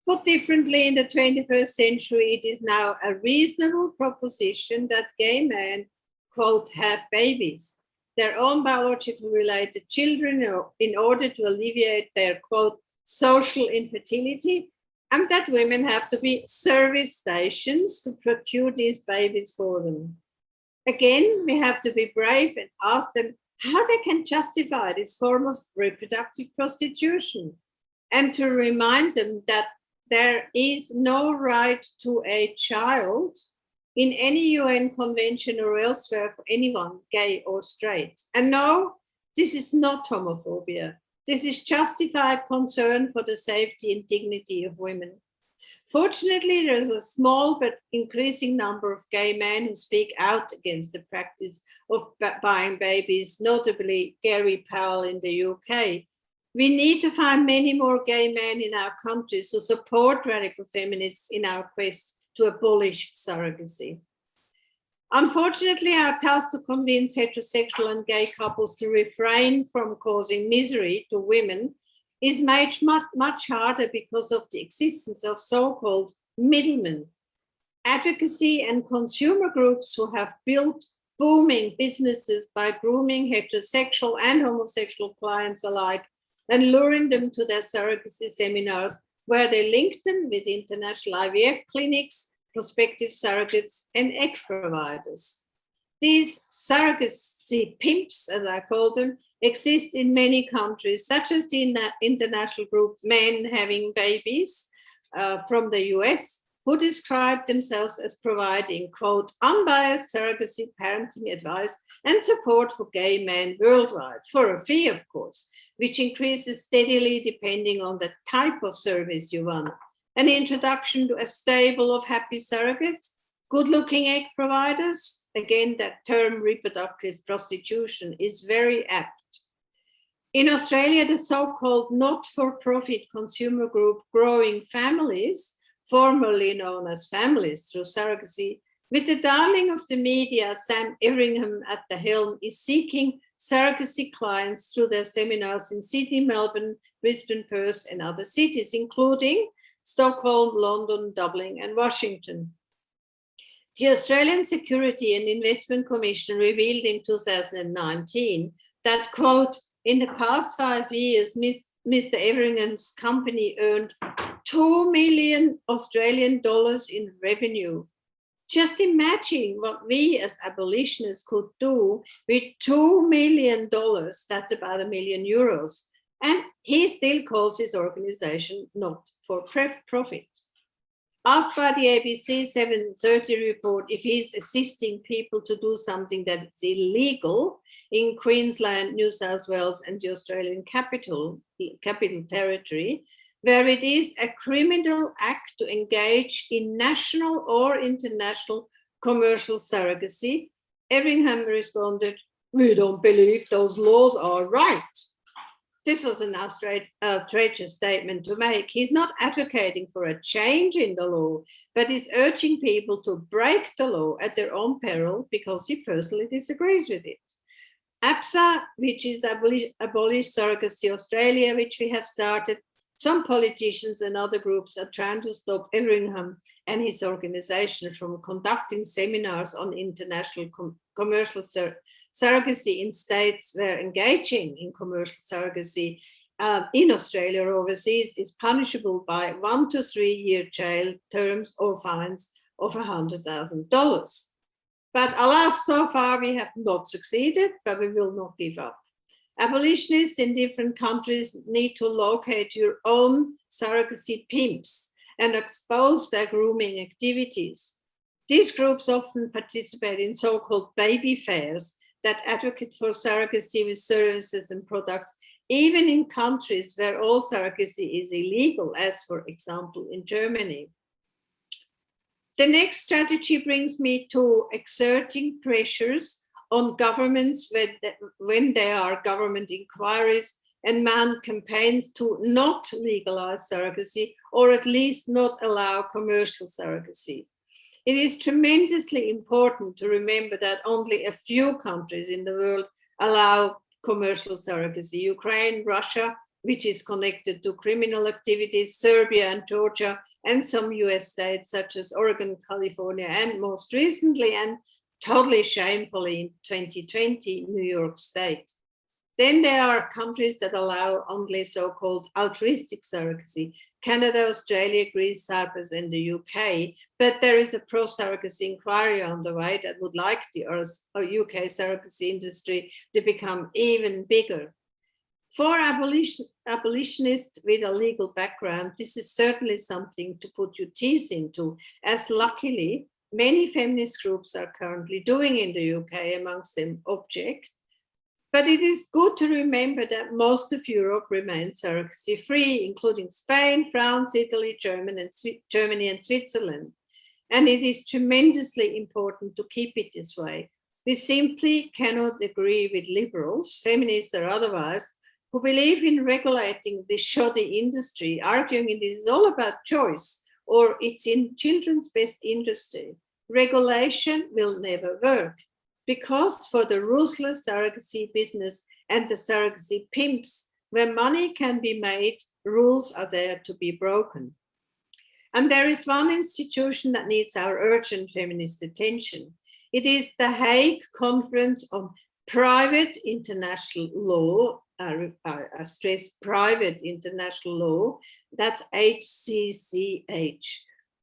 Put differently, in the 21st century, it is now a reasonable proposition that gay men, quote, have babies, their own biologically related children, in order to alleviate their, quote, social infertility, and that women have to be service stations to procure these babies for them. Again, we have to be brave and ask them how they can justify this form of reproductive prostitution, and to remind them that there is no right to a child in any UN convention or elsewhere for anyone, gay or straight. And no, this is not homophobia. This is justified concern for the safety and dignity of women. Fortunately, there is a small but increasing number of gay men who speak out against the practice of buying babies, notably Gary Powell in the UK. We need to find many more gay men in our countries who support radical feminists in our quest to abolish surrogacy. Unfortunately, our task to convince heterosexual and gay couples to refrain from causing misery to women is made much harder because of the existence of so-called middlemen, advocacy and consumer groups who have built booming businesses by grooming heterosexual and homosexual clients alike and luring them to their surrogacy seminars, where they link them with international IVF clinics, prospective surrogates, and egg providers. These surrogacy pimps, as I call them, exist in many countries, such as the international group Men Having Babies from the US, who describe themselves as providing, quote, unbiased surrogacy parenting advice and support for gay men worldwide, for a fee, of course, which increases steadily depending on the type of service you want. An introduction to a stable of happy surrogates, good-looking egg providers, again, that term reproductive prostitution is very apt. In Australia, the so-called not-for-profit consumer group Growing Families, formerly known as Families Through Surrogacy, with the darling of the media, Sam Everingham at the helm, is seeking surrogacy clients through their seminars in Sydney, Melbourne, Brisbane, Perth, and other cities, including Stockholm, London, Dublin, and Washington. The Australian Security and Investment Commission revealed in 2019 that, quote, in the past 5 years, Mr. Everingham's company earned $2 million Australian dollars in revenue. Just imagine what we as abolitionists could do with $2 million, that's about €1 million. And he still calls his organization not for profit. Asked by the ABC 7:30 report if he's assisting people to do something that's illegal in Queensland, New South Wales, and the Australian Capital Territory, where it is a criminal act to engage in national or international commercial surrogacy, Everingham responded, "We don't believe those laws are right." This was an outrageous statement to make. He's not advocating for a change in the law, but is urging people to break the law at their own peril because he personally disagrees with it. APSA, which is Abolish Surrogacy Australia, which we have started, Some politicians and other groups are trying to stop Everingham and his organization from conducting seminars on international commercial surrogacy in states where engaging in commercial surrogacy in Australia or overseas is punishable by 1 to 3 year jail terms or fines of $100,000. But alas, so far we have not succeeded, but we will not give up. Abolitionists in different countries need to locate your own surrogacy pimps and expose their grooming activities. These groups often participate in so-called baby fairs that advocate for surrogacy with services and products, even in countries where all surrogacy is illegal, as for example in Germany. The next strategy brings me to exerting pressures on governments when there are government inquiries and manned campaigns to not legalize surrogacy, or at least not allow commercial surrogacy. It is tremendously important to remember that only a few countries in the world allow commercial surrogacy: Ukraine, Russia, which is connected to criminal activities, Serbia and Georgia, and some US states such as Oregon, California, and most recently, and totally shamefully in 2020, New York State. Then there are countries that allow only so-called altruistic surrogacy: Canada, Australia, Greece, Cyprus, and the UK. But there is a pro-surrogacy inquiry on the way that would like the UK surrogacy industry to become even bigger. For abolitionists with a legal background, this is certainly something to put your teeth into, as luckily many feminist groups are currently doing in the UK, amongst them Object. But it is good to remember that most of Europe remains surrogacy-free, including Spain, France, Italy, Germany, and Switzerland. And it is tremendously important to keep it this way. We simply cannot agree with liberals, feminists or otherwise, who believe in regulating this shoddy industry, arguing it is all about choice or it's in children's best interest. Regulation will never work, because for the ruthless surrogacy business and the surrogacy pimps, where money can be made, rules are there to be broken. And there is one institution that needs our urgent feminist attention. It is the Hague Conference on Private International Law. I stress private international law. That's HCCH.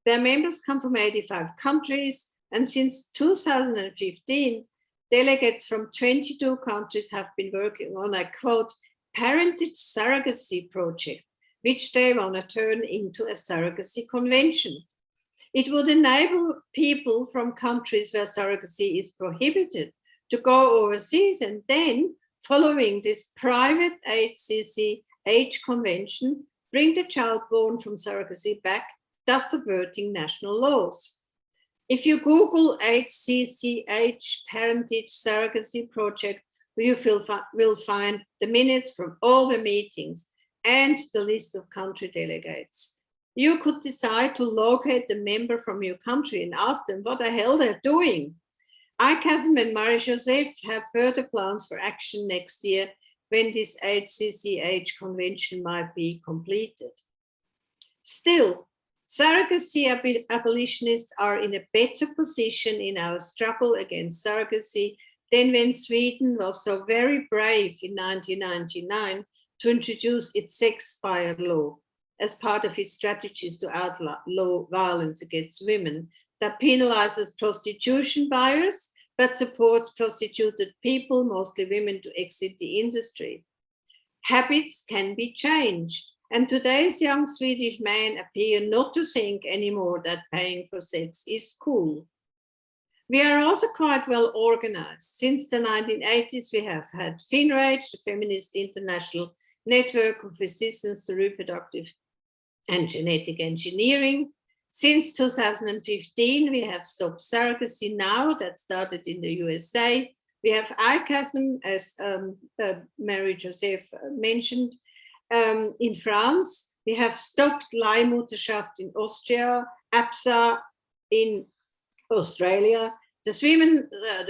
Their members come from 85 countries, and since 2015, delegates from 22 countries have been working on a, quote, parentage surrogacy project, which they want to turn into a surrogacy convention. It would enable people from countries where surrogacy is prohibited to go overseas and then, following this private HCCH convention, bring the child born from surrogacy back, thus subverting national laws. If you Google HCCH Parentage Surrogacy Project, you will find the minutes from all the meetings and the list of country delegates. You could decide to locate the member from your country and ask them what the hell they're doing. ICASM and Marie-Josèphe have further plans for action next year when this HCCH convention might be completed. Still, surrogacy abolitionists are in a better position in our struggle against surrogacy than when Sweden was so very brave in 1999 to introduce its sex fire law as part of its strategies to outlaw violence against women that penalizes prostitution buyers but supports prostituted people, mostly women, to exit the industry. Habits can be changed, and today's young Swedish men appear not to think anymore that paying for sex is cool. We are also quite well organized. Since the 1980s, we have had FINRAGE, the Feminist International Network of Resistance to Reproductive and Genetic Engineering. Since 2015, we have Stop Surrogacy Now, that started in the USA. We have ICASM, as Marie-Josèphe mentioned, in France. We have Stopped Leihmutterschaft in Austria, APSA in Australia, the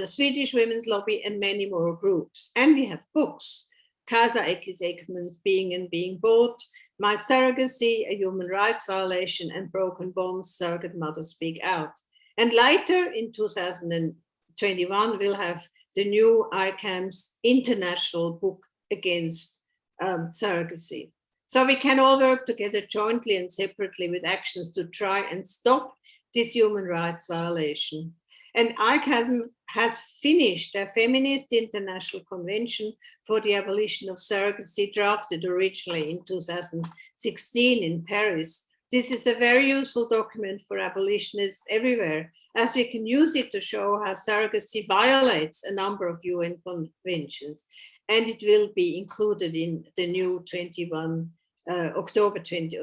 Swedish Women's Lobby, and many more groups. And we have books, Casa Ekis Ekmans, Being and Being Bought, My surrogacy, a human rights violation, and broken bones, surrogate mothers speak out. And later in 2021, we'll have the new ICAM's international book against surrogacy. So we can all work together jointly and separately with actions to try and stop this human rights violation. And ICAM has finished a Feminist International Convention for the Abolition of Surrogacy, drafted originally in 2016 in Paris. This is a very useful document for abolitionists everywhere, as we can use it to show how surrogacy violates a number of UN conventions. And it will be included in the new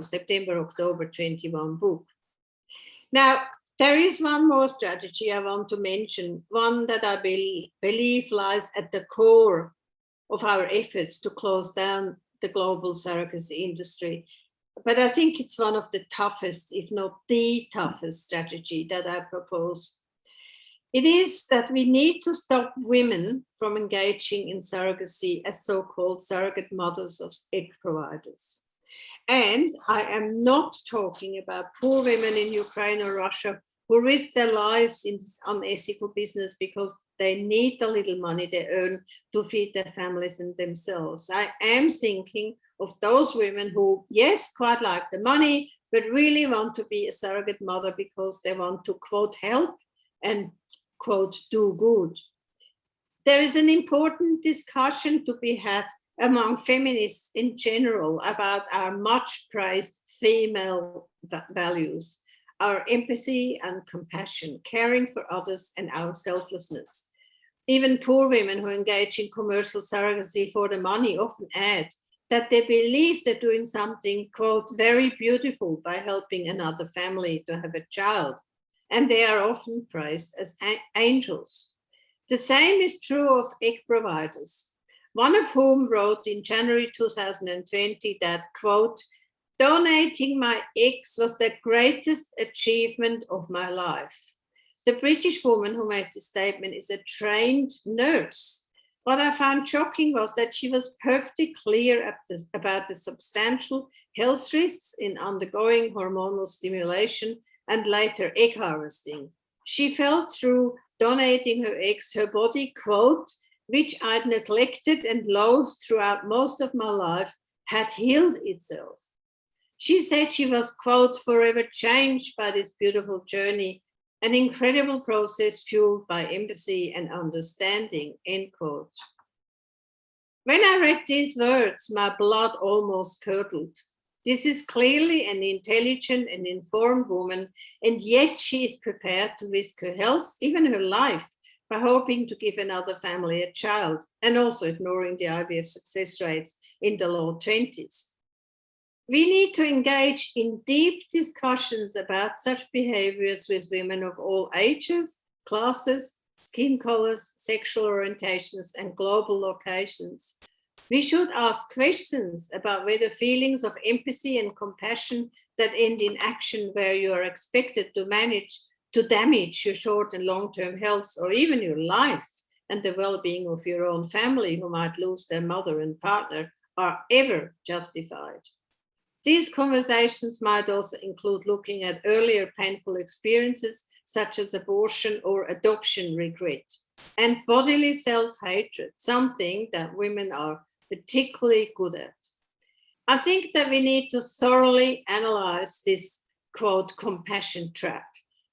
September-October 21 book. Now, there is one more strategy I want to mention, one that I believe lies at the core of our efforts to close down the global surrogacy industry. But I think it's one of the toughest, if not the toughest strategy that I propose. It is that we need to stop women from engaging in surrogacy as so-called surrogate mothers of egg providers. And I am not talking about poor women in Ukraine or Russia who risk their lives in this unethical business because they need the little money they earn to feed their families and themselves. I am thinking of those women who, yes, quite like the money, but really want to be a surrogate mother because they want to, quote, help and, quote, do good. There is an important discussion to be had among feminists in general about our much praised female values, our empathy and compassion, caring for others, and our selflessness. Even poor women who engage in commercial surrogacy for the money often add that they believe they're doing something, quote, very beautiful by helping another family to have a child. And they are often praised as angels. The same is true of egg providers, one of whom wrote in January 2020 that, quote, donating my eggs was the greatest achievement of my life. The British woman who made this statement is a trained nurse. What I found shocking was that she was perfectly clear about the substantial health risks in undergoing hormonal stimulation and later egg harvesting. She felt through donating her eggs, her body, quote, which I'd neglected and loathed throughout most of my life, had healed itself. She said she was, quote, forever changed by this beautiful journey, an incredible process fueled by empathy and understanding, end quote. When I read these words, my blood almost curdled. This is clearly an intelligent and informed woman, and yet she is prepared to risk her health, even her life, by hoping to give another family a child, and also ignoring the IVF success rates in the low 20s. We need to engage in deep discussions about such behaviors with women of all ages, classes, skin colors, sexual orientations, and global locations. We should ask questions about whether feelings of empathy and compassion that end in action where you are expected to damage your short and long-term health or even your life and the well-being of your own family who might lose their mother and partner are ever justified. These conversations might also include looking at earlier painful experiences such as abortion or adoption regret and bodily self-hatred, something that women are particularly good at. I think that we need to thoroughly analyze this, quote, compassion trap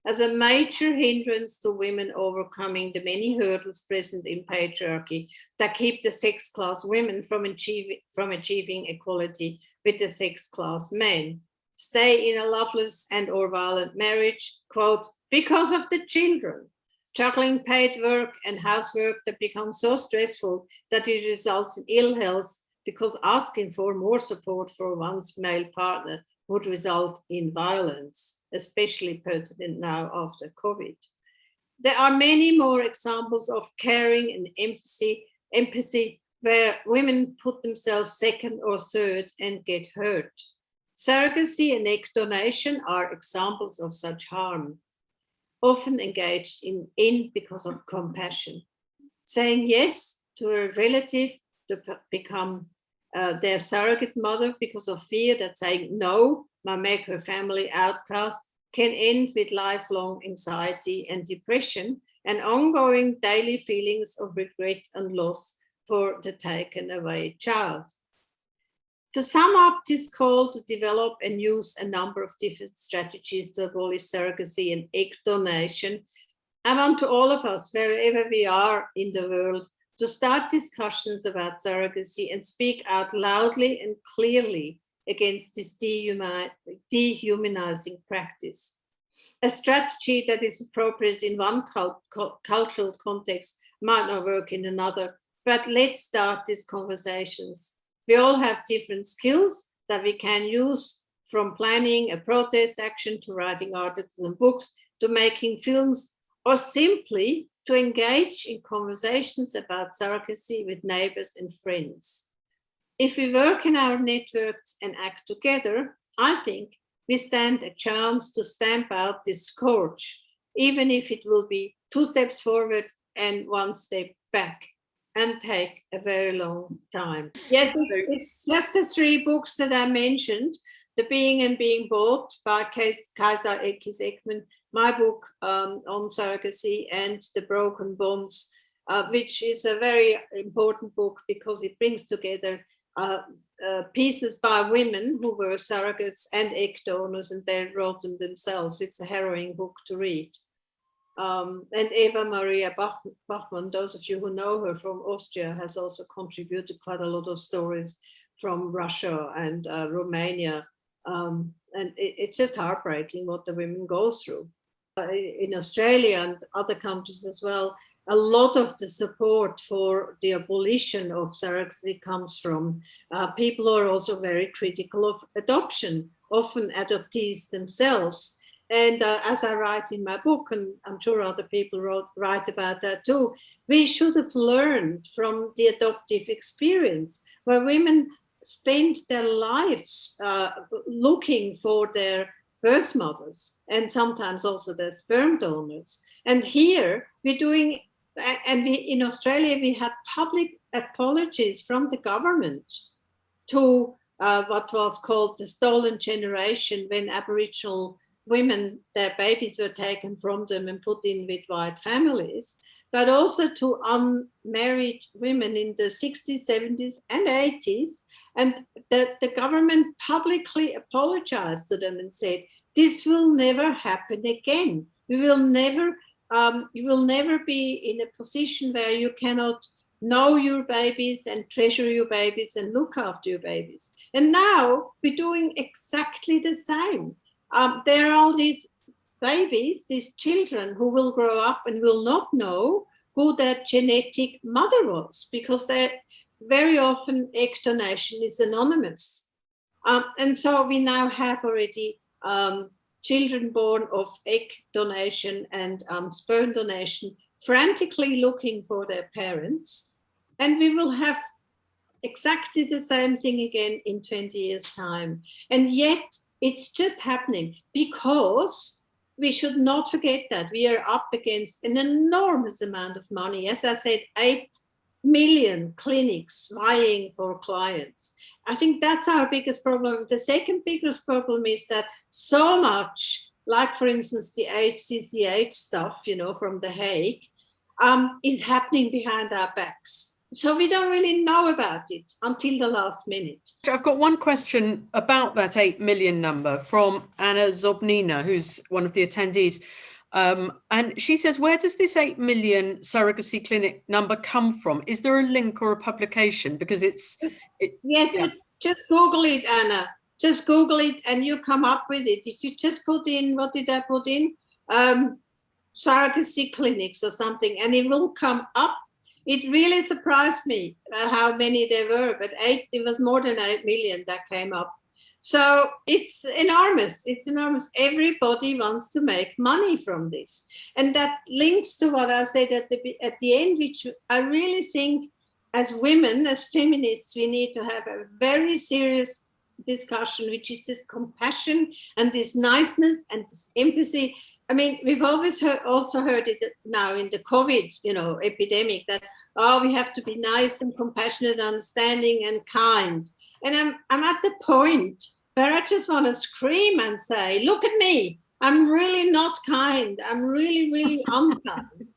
as a major hindrance to women overcoming the many hurdles present in patriarchy that keep the sex-class women from achieving equality with the sex-class men. Stay in a loveless and or violent marriage, quote, because of the children, juggling paid work and housework that becomes so stressful that it results in ill health because asking for more support for one's male partner would result in violence, especially pertinent now after COVID. There are many more examples of caring and empathy where women put themselves second or third and get hurt. Surrogacy and egg donation are examples of such harm, often engaged in because of compassion. Saying yes to a relative to become their surrogate mother because of fear that saying no might make her family outcast, can end with lifelong anxiety and depression and ongoing daily feelings of regret and loss for the taken away child. To sum up this call to develop and use a number of different strategies to abolish surrogacy and egg donation, I want to all of us, wherever we are in the world, to start discussions about surrogacy and speak out loudly and clearly against this dehumanizing practice. A strategy that is appropriate in one cultural context might not work in another, but let's start these conversations. We all have different skills that we can use, from planning a protest action to writing articles and books to making films, or simply to engage in conversations about surrogacy with neighbors and friends. If we work in our networks and act together, I think we stand a chance to stamp out this scourge, even if it will be 2 steps forward and 1 step back, and take a very long time. Yes, it's just the 3 books that I mentioned, The Being and Being Bought by Kaiser Ekis Ekman, my book on surrogacy, and The Broken Bonds, which is a very important book because it brings together pieces by women who were surrogates and egg donors, and they wrote them themselves. It's a harrowing book to read. And Eva Maria Bachmann, those of you who know her from Austria, has also contributed quite a lot of stories from Russia and Romania. And it's just heartbreaking what the women go through. In Australia and other countries as well, a lot of the support for the abolition of surrogacy comes from people who are also very critical of adoption, often adoptees themselves. And as I write in my book, and I'm sure other people write about that too, we should have learned from the adoptive experience, where women spend their lives looking for their birth mothers and sometimes also their sperm donors. And here we're doing, and in Australia, we had public apologies from the government to what was called the stolen generation, when Aboriginal women, their babies were taken from them and put in with white families, but also to unmarried women in the 60s, 70s, and 80s. And the government publicly apologized to them and said, this will never happen again. You will never be in a position where you cannot know your babies and treasure your babies and look after your babies. And now we're doing exactly the same. There are all these babies, these children who will grow up and will not know who their genetic mother was, because very often egg donation is anonymous. And so we now have already children born of egg donation and sperm donation frantically looking for their parents. And we will have exactly the same thing again in 20 years' time. And yet it's just happening because we should not forget that we are up against an enormous amount of money. As I said, 8 million clinics vying for clients. I think that's our biggest problem. The second biggest problem is that so much, like for instance, the HCCH stuff, from The Hague, is happening behind our backs. So we don't really know about it until the last minute. I've got one question about that 8 million number from Anna Zobnina, who's one of the attendees. And she says, where does this 8 million surrogacy clinic number come from? Is there a link or a publication? Because Yes, yeah. Just Google it, Anna. Just Google it and you come up with it. If you just put in, what did I put in? Surrogacy clinics or something, and it will come up. It really surprised me how many there were, but it was more than 8 million that came up. So it's enormous. It's enormous. Everybody wants to make money from this. And that links to what I said at the end, which I really think as women, as feminists, we need to have a very serious discussion, which is this compassion and this niceness and this empathy. I mean, we've always also heard it now in the COVID, epidemic, that, we have to be nice and compassionate, understanding and kind. And I'm at the point where I just want to scream and say, look at me. I'm really not kind. I'm really, really unkind.